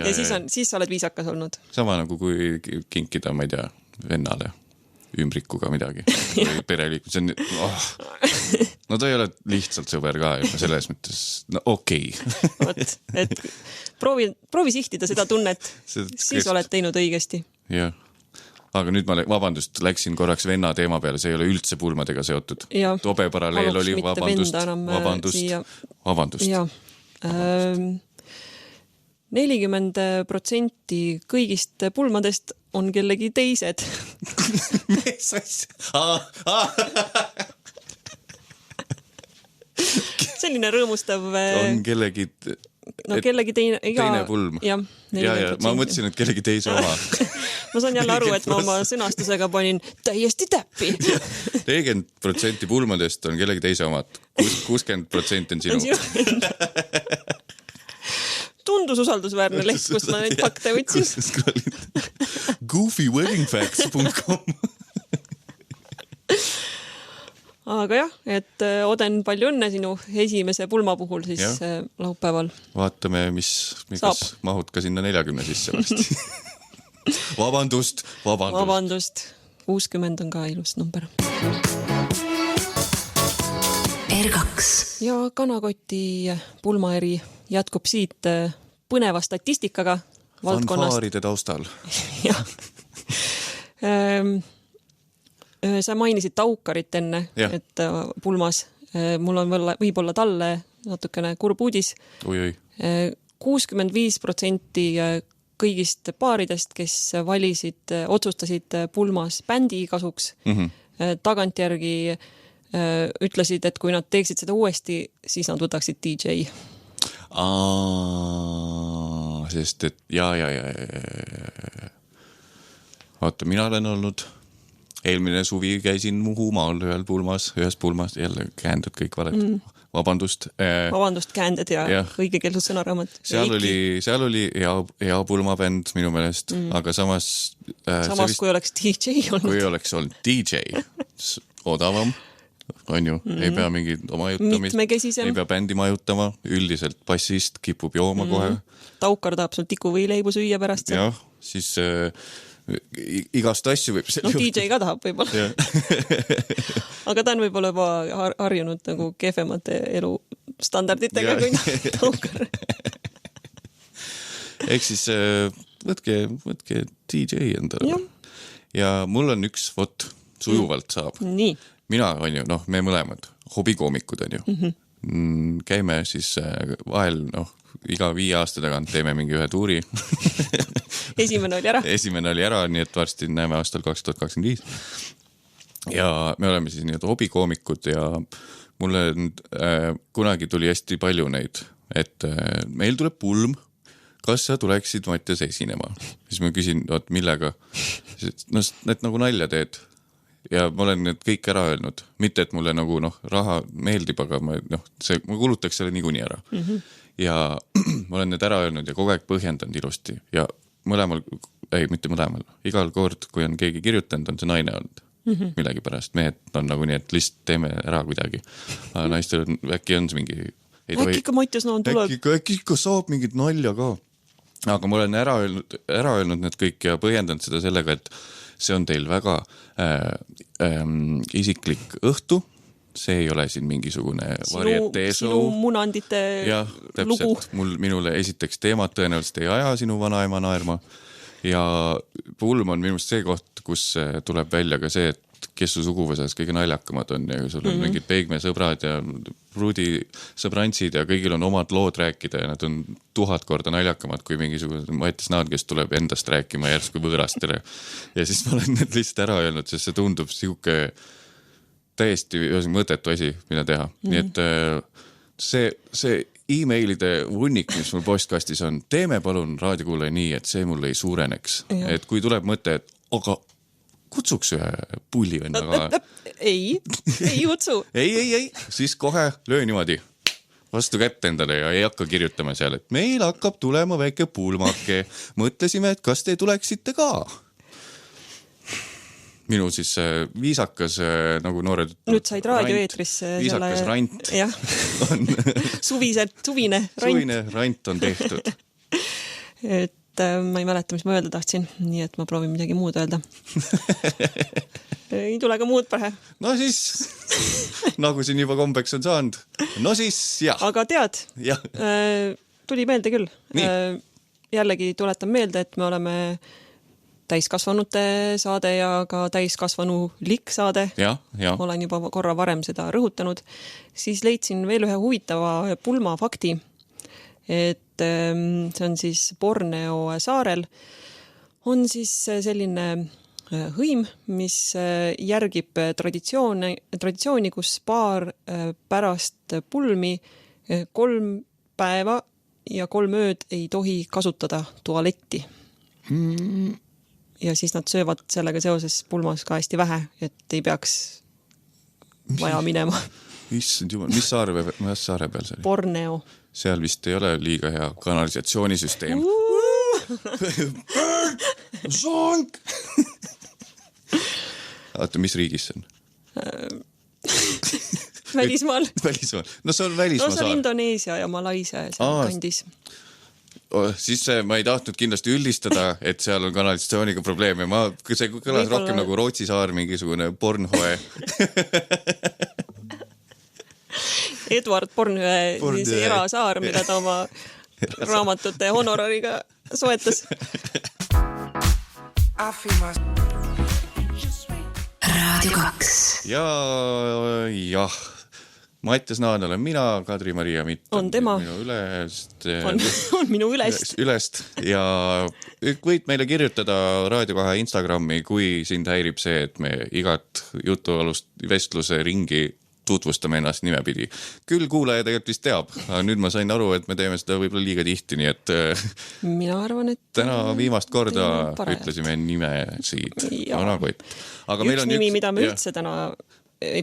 ja siis sa oled viisakas olnud. Sama nagu kui kinkida, ma ei tea, vennale ümbrikuga midagi või pereliikmed, see on no ta ei ole lihtsalt sõber ka juba selles mõttes, okei. Et proovi sihtida seda tunnet, siis oled teinud õigesti. Jah, aga nüüd vabandust, läksin korraks venna teema peale, see ei ole üldse pulmadega seotud. Tobe paralleel oli, vabandust. Jah. 40% kõigist pulmadest on kellegi teised. Mis asja? Selline rõõmustav on kellegi teine pulm. Ja, ma mõtlesin, et kellegi teise oma. Ma saan jälle aru, et ma oma sõnastusega panin täiesti täppi. 40% pulmadest on kellegi teise omad. 60% on sinu. Tundus usaldusväärne leht, kust ma neid fakte võtsin. Goofyweddingfacts.com Aga jah, et Oden, palju õnne sinu esimese pulma puhul siis laupäeval. Vaatame, mis mahud ka sinna 40 sisse vasti. Vabandust. 60 on ka ilus number. R2. Ja Kanakoti pulmaeri jätkub siit põneva statistikaga valdkonnast. Fanfaaride taustal. Jah. sa mainisid Taukarit enne, et pulmas. Mul on võib-olla talle natukene kurb uudis. 65% kõigist paaridest, kes otsustasid pulmas bändi kasuks, tagantjärgi ütlesid, et kui nad teeksid seda uuesti, siis nad võtaksid DJ. Sest et Vaata, mina olen olnud eelmine suvi käisin Muhumaal ühes pulmas, jälle käänded kõik valed. Vabandust, käänded ja õigekeelsus sõnaraamat. Seal oli hea pulmabänd minu meelest, aga samas kui oleks DJ olnud. Kui oleks olnud DJ, odavam, on ju, ei pea mingid oma jutamist, ei pea bändi majutama, üldiselt bassist kipub jooma kohe. Taukar tahab sul tiku või leibu süüa pärast. Jah, siis igast asju võib DJ ka tahab võib-olla. Aga ta on võib-olla juba harjunud nagu kehvemate elustandarditega kui Taukar. Ehk siis võtke DJ endale. Ja mul on üks sujuvalt saab. Nii. Mina on ju, me mõlemad hobikoomikud on ju. Käime siis vahel, iga 5 aasta tagant teeme mingi ühe tuuri. Esimene oli ära, nii et varsti näeme aastal 2025. Ja me oleme siis nii hobikoomikud ja mulle kunagi tuli hästi palju neid, et meil tuleb pulm, kas sa tuleksid Mattias esinema? Siis ma küsin, millega? Et nagu nalja teed. Ja ma olen need kõik ära öelnud. Mitte, et mulle nagu raha meeldib, aga ma kulutaks selle niikuinii ära. Ja ma olen need ära öelnud ja kogu aeg põhjendanud ilusti. Ja mitte mõlemal. Igal kord, kui on keegi kirjutanud, on see naine olnud. Millegi pärast. Mehed on nagu nii, et lihtsalt teeme ära kuidagi. Aga naistel äkki on mingi... Äkki ikka Mattias tuleb. Äkki ikka saab mingit nalja ka. Aga ma olen ära öelnud need kõik ja põhjendanud seda sellega, et see on teil väga isiklik õhtu. See ei ole siin mingisugune varieteeshow. Sinu munandite lugu. Minule esiteks teemad tõenäoliselt ei aja sinu vanaema naerma. Ja pulm on minust see koht, kus tuleb välja ka see, et kes su suguvõsas kõige naljakamad on ja sul on mingid peigme sõbrad ja pruudi sõbrantsid ja kõigil on omad lood rääkida ja nad on 1000 korda naljakamad kui mingisugune Mattias Naad, kes tuleb endast rääkima järsku võõrastele. Ja siis ma olen need lihtsalt ära öelnud, sest see tundub sihuke täiesti mõttetu asi, mida teha. Nii et see e-mailide hunnik, mis mul postkastis on, teeme palun raadiokuulaja nii, et see mulle ei suureneks. Et kui tuleb mõte, et aga kutsuks ühe pullivenna ka. Ei kutsu. Ei, siis kohe löö niimoodi vastu kätte endale ja ei hakka kirjutama seal, et meil hakkab tulema väike pulmake. Mõtlesime, et kas te tuleksite ka? Minu siis viisakas nagu noored... Nüüd said raadioeetris viisakas rant. Jah. Suvine rant. Suvine rant on tehtud. Et ma ei mäleta, mis ma öelda tahtsin, nii et ma proovin midagi muud öelda. Ei tule ka muud pähe. No siis, nagu siin juba kombeks on saanud. No siis, jah. Aga tead, tuli meelde küll. Jällegi tuletan meelde, et me oleme täiskasvanute saade ja ka täiskasvanulik saade. Ja. Olen juba korra varem seda rõhutanud. Siis leidsin veel ühe huvitava pulmafakti, et see on siis Borneo saarel, on siis selline hõim, mis järgib traditsiooni, kus paar pärast pulmi 3 päeva ja 3 ööd ei tohi kasutada tualetti. Ja siis nad söövad sellega seoses pulmas ka hästi vähe, et ei peaks vaja minema. Issand jumal, mis saare peal see oli? Borneo. Seal vist ei ole liiga hea kanalisatsioonisüsteem. Zonk! Oota, mis riigis see on? Välismaal. No see on välismaa saar. No see on Indoneesia ja Malaisia kandis. Siis ma ei tahtnud kindlasti üldistada, et seal on kanalisatsiooniga probleeme. See kõlas rohkem nagu Rootsi saar, mingisugune Bornhoe. Edward Bornhoe erasaar, mida ta oma raamatute honorariga soetas. Raadio 2. Jah, Mattias Naan olen mina, Kadri-Maria Mitt on tema. Minu ülest. On minu ülest. Ja võid meile kirjutada Raadio 2 Instagrami, kui sind häirib see, et me igat jutualust vestluse ringi tutvustame ennast nimepidi. Küll kuulaja tegelikult vist teab, aga nüüd ma sain aru, et me teeme seda võib-olla liiga tihti, nii et mina arvan, et täna viimast korda ütlesime nimesid. Vanakott. Üks nimi, mida me üldse täna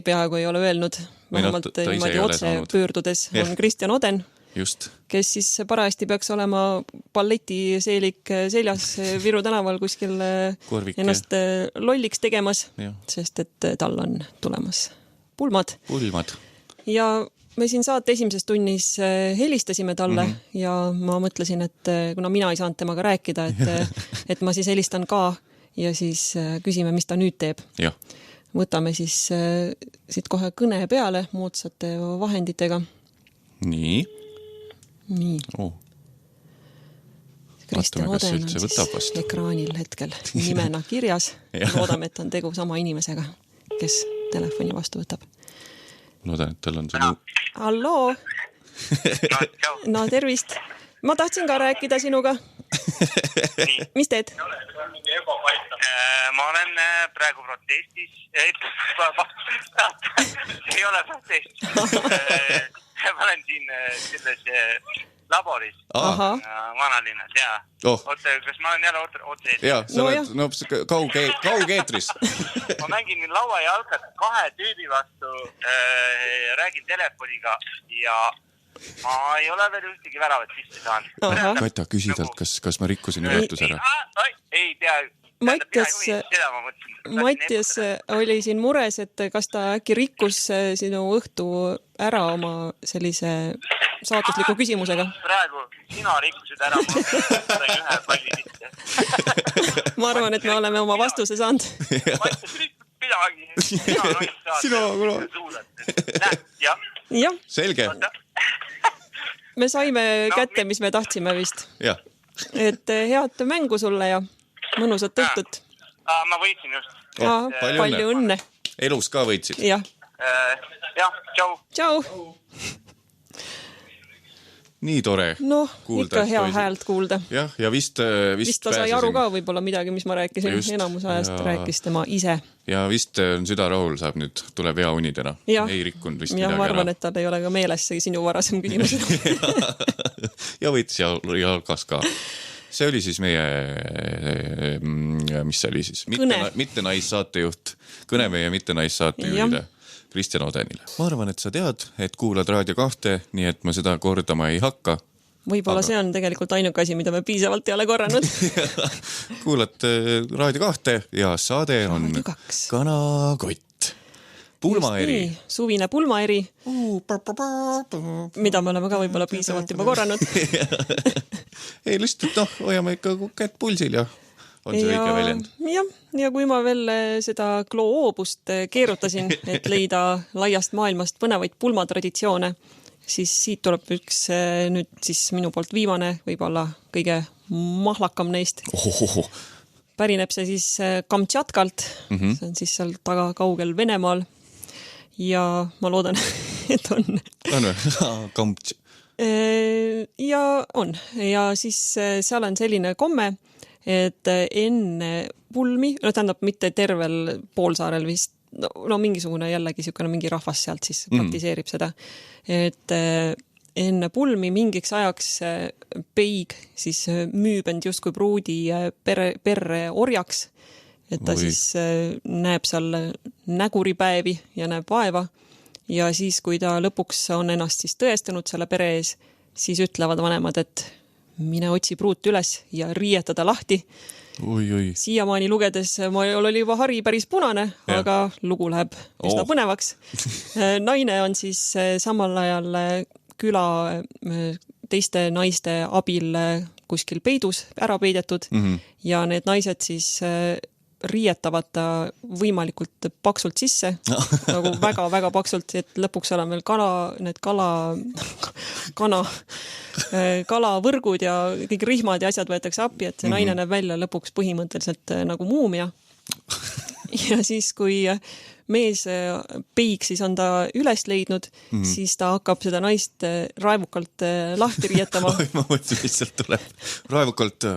peaaegu ei ole öelnud, vähemalt niimoodi otse pöördudes, on Kristjan Oden, just. Kes siis parajasti peaks olema balletiseelik seljas Viru tänaval kuskil ennast lolliks tegemas, sest et tal on tulemas pulmad. Ja me siin saate esimeses tunnis helistasime talle ja ma mõtlesin, et kuna mina ei saanud temaga rääkida, et ma siis helistan ka ja siis küsime, mis ta nüüd teeb. Ja. Võtame siis siit kohe kõne peale moodsate vahenditega. Nii. Oh. Kristjan Oden on siis ekraanil hetkel nimena kirjas. Loodame, et on tegu sama inimesega, kes telefoni vastu võtab. Loodan, et tal on see... Halloo! No tervist! Ma tahtsin ka rääkida sinuga. Mis teed? Ma olen praegu protestis. Ei ole protest. Ma olen siin selles laboris vanalinnas, jaa. Oota, kas ma olen jälle otse ees? Jaa, sa oled kaugeetris. Ma mängin nüüd lauajalkat 2 tüübi vastu, räägin telefoniga ja ma ei ole veel ühtegi väravat sisse saanud. Kata, küsi talt, kas ma rikkusin ületus ära? Ei tea. Mattias oli siin mures, et kas ta äkki rikkus sinu õhtu ära oma sellise saatusliku küsimusega. Praegu sina rikkusid ära, ma sain ühe palli sisse. Ma arvan, et me oleme oma vastuse saanud. Mattias rikkus midagi. Sina kuna. Jah. Selge. Me saime kätte, mis me tahtsime vist. Jah. Et head mängu sulle ja mõnusat õhtut. Ma võitsin just. Palju õnne. Elus ka võitsid. Jah, tšau. Tšau. Nii tore. Noh, ikka hea häält kuulda. Jah, ja vist ta sai aru ka võib-olla midagi, mis ma rääkisin. Enamus ajast rääkis tema ise. Ja vist süda rahul saab nüüd, tuleb hea unidena. Ei rikkunud vist midagi ära. Ja ma arvan, et tal ei ole ka meeles see sinu varasem küsimus. Ja võitis jalgas ka. See oli siis meie, mis see oli siis? Mitte naissaatejuht. Kõne meie mitte naissaatejuhile. Kristjan Odenile. Ma arvan, et sa tead, et kuulad Raadio 2, nii et ma seda kordama ei hakka. Võib-olla see on tegelikult ainuke asi, mida me piisavalt ei ole korranud. Kuulad Raadio 2 ja saade on Kanakott. Pulmaeri. Suvine pulmaeri, mida me oleme ka võib-olla piisavalt juba korranud. Ei, lihtsalt hoiame ikka kätt pulsil ja on see õige väljend. Ja kui ma veel seda kloobust keerutasin, et leida laiast maailmast põnevaid pulmatraditsioone, siis siit tuleb üks nüüd siis minu poolt viimane, võib-olla kõige mahlakam neist. Pärineb see siis Kamtšatkalt, see on siis seal taga kaugel Venemaal ja ma loodan, et on. On või? Kamtš. Ja on. Ja siis seal on selline komme, et enne pulmi, tähendab mitte tervel poolsaarel vist, mingisugune jällegi niisugune mingi rahvas sealt siis praktiseerib seda, et enne pulmi mingiks ajaks peig siis müüb end justkui pruudi perre orjaks, et ta siis näeb seal näguripäevi ja näeb vaeva ja siis, kui ta lõpuks on ennast siis tõestanud selle pere ees, siis ütlevad vanemad, et mine otsi pruut üles ja riietada lahti. Siiamaani lugedes mul oli juba hari päris punane, aga lugu läheb üsna põnevaks. Naine on siis samal ajal küla teiste naiste abil kuskil peidus ära peidetud ja need naised siis riietavad ta võimalikult paksult sisse, nagu väga-väga paksult, et lõpuks oleme veel kalavõrgud ja kõik rihmad ja asjad võetakse appi, et see naine näeb välja lõpuks põhimõtteliselt nagu muumia. ja siis, kui mees peig siis on ta üles leidnud, siis ta hakkab seda naist raevukalt lahti riietama. Ma mõtlen, mis sealt tuleb. Raevukalt...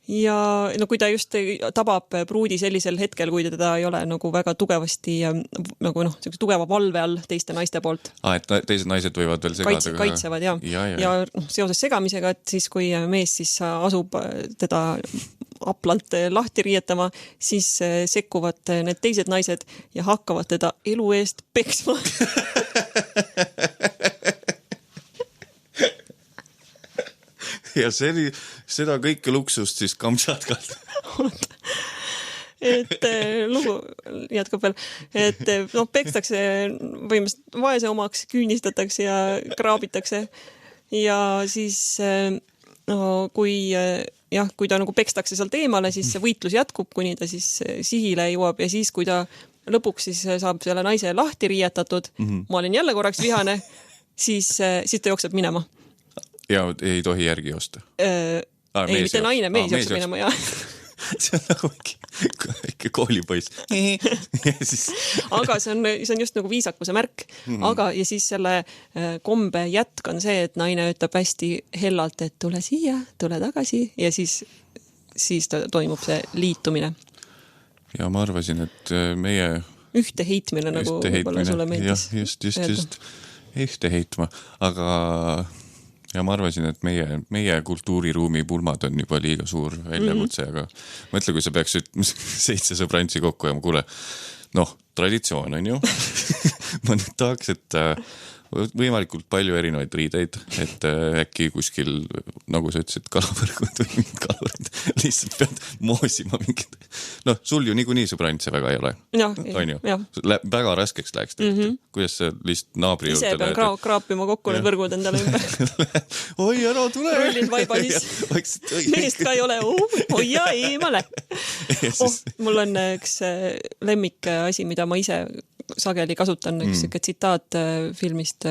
Ja no kui ta just tabab pruudi sellisel hetkel, kui teda ei ole nagu väga tugevasti nagu tugeva valve all teiste naiste poolt. Et teised naised võivad veel segada. Kaitsevad, ja seoses segamisega, et siis kui mees siis asub teda aplalt lahti riietama, siis sekkuvad need teised naised ja hakkavad teda elu eest peksma. Ja seda kõike luksust siis Kamtšatkalt. Et lugu jätkab veel, et pekstakse põhimõtteliselt vaese omaks, küünistatakse ja kraabitakse ja siis kui ta nagu pekstakse sealt eemale, siis see võitlus jätkub, kuni ta siis sihile jõuab ja siis, kui ta lõpuks siis saab selle naise lahti riietatud, ma olin jälle korraks vihane, siis ta jookseb minema. Ja ei tohi järgi joosta? Ei, mitte naine, mees jookseb minema, jah. See on nagu ikka koolipoiss. Aga see on just nagu viisakuse märk. Aga ja siis selle kombe jätk on see, et naine ütleb hästi hellalt, et tule siia, tule tagasi ja siis toimub see liitumine. Ja ma arvasin, et meie... Ühte heitmine, nagu võib-olla sulle meeldis. Just. Ühte heitma, aga... Ja ma arvasin, et meie kultuuriruumi pulmad on juba liiga suur väljakutse, aga mõtle, kui sa peaks 7 sõbrantsi kokku ja kuule, traditsioon on ju. Ma nüüd tahaks, et võimalikult palju erinevaid riideid, et äkki kuskil, nagu sa ütlesid, kalavõrgud või mingid kalurid, lihtsalt pead moosima mingid. Sul ju niikuinii sõbrantse väga ei ole. On ju? Väga raskeks läheks. Kuidas sa lihtsalt naabri juurde lähed? Ise pean kraapima kokku need võrgud endale ümber. Oi, ära tule! Rullin vaibalis. Meest ka ei ole. Oi ja eemale. Mul on üks lemmik asi, mida ma ise sageli kasutan, üks tsitaat filmist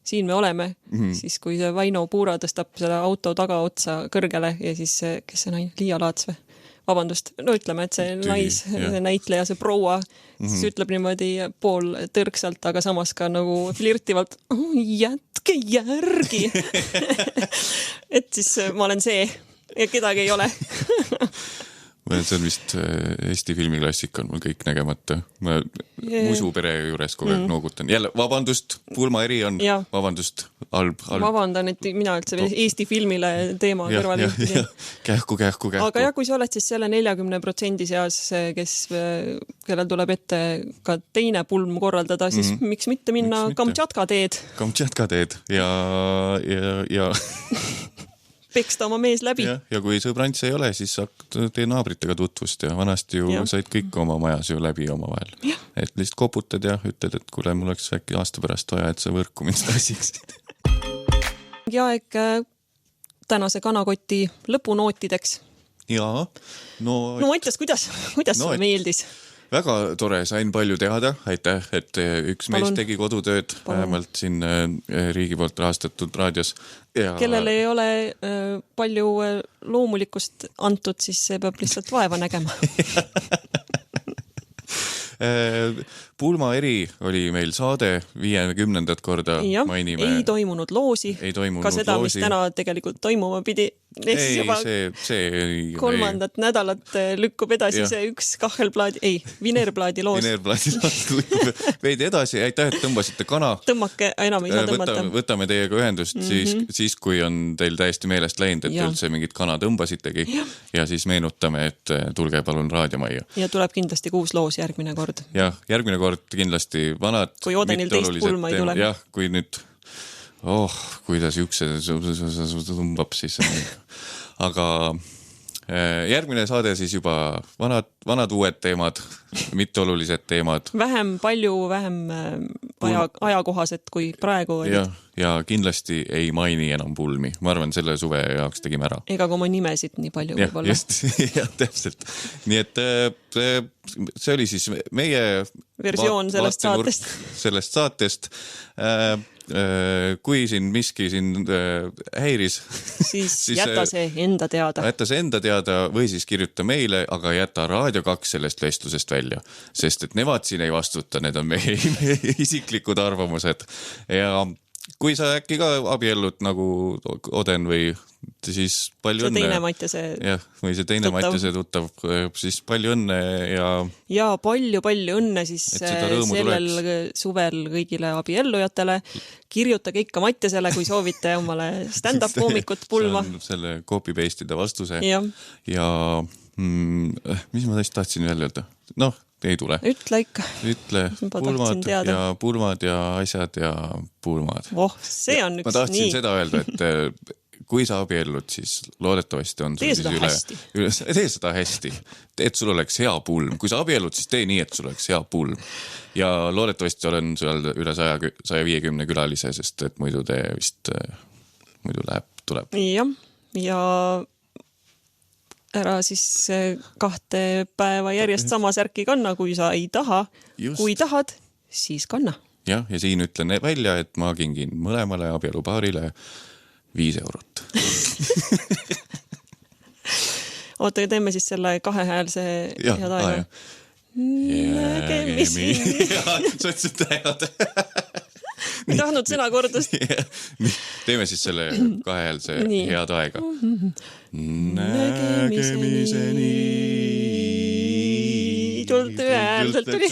Siin me oleme, siis kui see Vaino Puura tõstab selle auto tagaotsa kõrgele ja siis kes see naine, Liia Laats või? Vabandust, ütleme, et see näitleja, see proua, siis ütleb niimoodi pool tõrksalt, aga samas ka nagu flirtivalt, jätke järgi. Et siis ma olen see ja kedagi ei ole. See on vist Eesti filmiklassika on mul kõik nägemata. Ma musupere juures kogu aeg noogutan. Jälle, vabandust, pulmaeri on, vabandust, halb. Vabandan, et mina üldse Eesti filmile teema kõrval juhtisin. Kähku. Aga kui sa oled siis selle 40% seas, kellel tuleb ette ka teine pulm korraldada, siis miks mitte minna Kamtšatka teed? Kamtšatka teed ja... Peksta oma mees läbi. Ja kui sõbrantse ei ole, siis tee naabritega tutvust ja vanasti ju said kõik oma majas ju läbi oma vahel. Et lihtsalt koputad ja ütled, et kuule, mul oleks äkki aasta pärast vaja, et sa võrku mind tassiksid. Ja tänase kanakoti lõpunootideks. Jaa. No mõtles, kuidas sulle meeldis? Väga tore, sain palju teada, aitäh, et üks meist tegi kodutööd, vähemalt siin riigi poolt rahastatud raadios. Kellel ei ole palju loomulikust antud, siis see peab lihtsalt vaeva nägema. Pulmaeri oli meil saade 50. korda mainime. Ei toimunud loosi, ka seda, mis täna tegelikult toimuma pidi. See kolmandat nädalat lükkub edasi see üks vineerplaadi loos. Vineerplaadi loos lükkub veidi edasi. Aitäh, et tõmbasite kana. Tõmmake, enam ei saa tõmmata. Võtame teiega ühendust siis, kui on teil täiesti meelest läinud, et üldse mingid kana tõmbasitegi. Ja siis meenutame, et tulge palun raadiomajja. Ja tuleb kindlasti 6 loos järgmine kord. Jah, järgmine kord kindlasti vanad. Kui Odenil teist pulma ei tule. Jah, kui nüüd kuidas ükse tõmbab siis. Aga järgmine saade siis juba vanad vanad uued teemad, mitteolulised teemad. Palju vähem ajakohased kui praegu olid. Ja kindlasti ei maini enam pulmi. Ma arvan, selle suve jaoks tegime ära. Ega kui ma nimesid nii palju võib-olla. Jah, täpselt. Nii et see oli siis meie versioon sellest saatest. Kui siin miski siin häiris, siis jäta see enda teada. Jäta see enda teada või siis kirjuta meile, aga jäta Raadio 2 sellest vestlusest välja, sest et nemad siin ei vastuta, need on meie isiklikud arvamused. Ja kui sa äkki ka abiellud nagu Oden või siis palju õnne. See teine Mattiase või see teine Mattiase tuttav, siis palju õnne ja palju õnne siis sellel suvel kõigile abiellujatele. Kirjutage ikka Mattiasele, kui soovite omale stand-up koomikut pulma. Selle copy-paste'ida vastuse. Ja mis ma tahtsin veel öelda? Noh, ei tule. Ütle ikka. Ütle pulmad ja asjad ja pulmad. See on üks nii. Ma tahtsin seda öelda, et kui sa abiellud, siis loodetavasti on tee seda hästi. Tee seda hästi, et sul oleks hea pulm. Kui sa abiellud, siis tee nii, et sul oleks hea pulm. Ja loodetavasti olen sul üle 150 külalise, sest et muidu tuleb. Ja ära siis 2 päeva järjest sama särki kanna, kui sa ei taha. Kui tahad, siis kanna. Ja siin ütlen välja, et ma kingin mõlemale abielupaarile 5 eurot. Oota, teeme siis selle 2-häälse head aega. Nägemiseni. Sa ütlesid täiad. Ei tahtnud sõnakordust. Teeme siis selle 2-häälse head aega. Nägemiseni. Tult ühe häälselt tuli.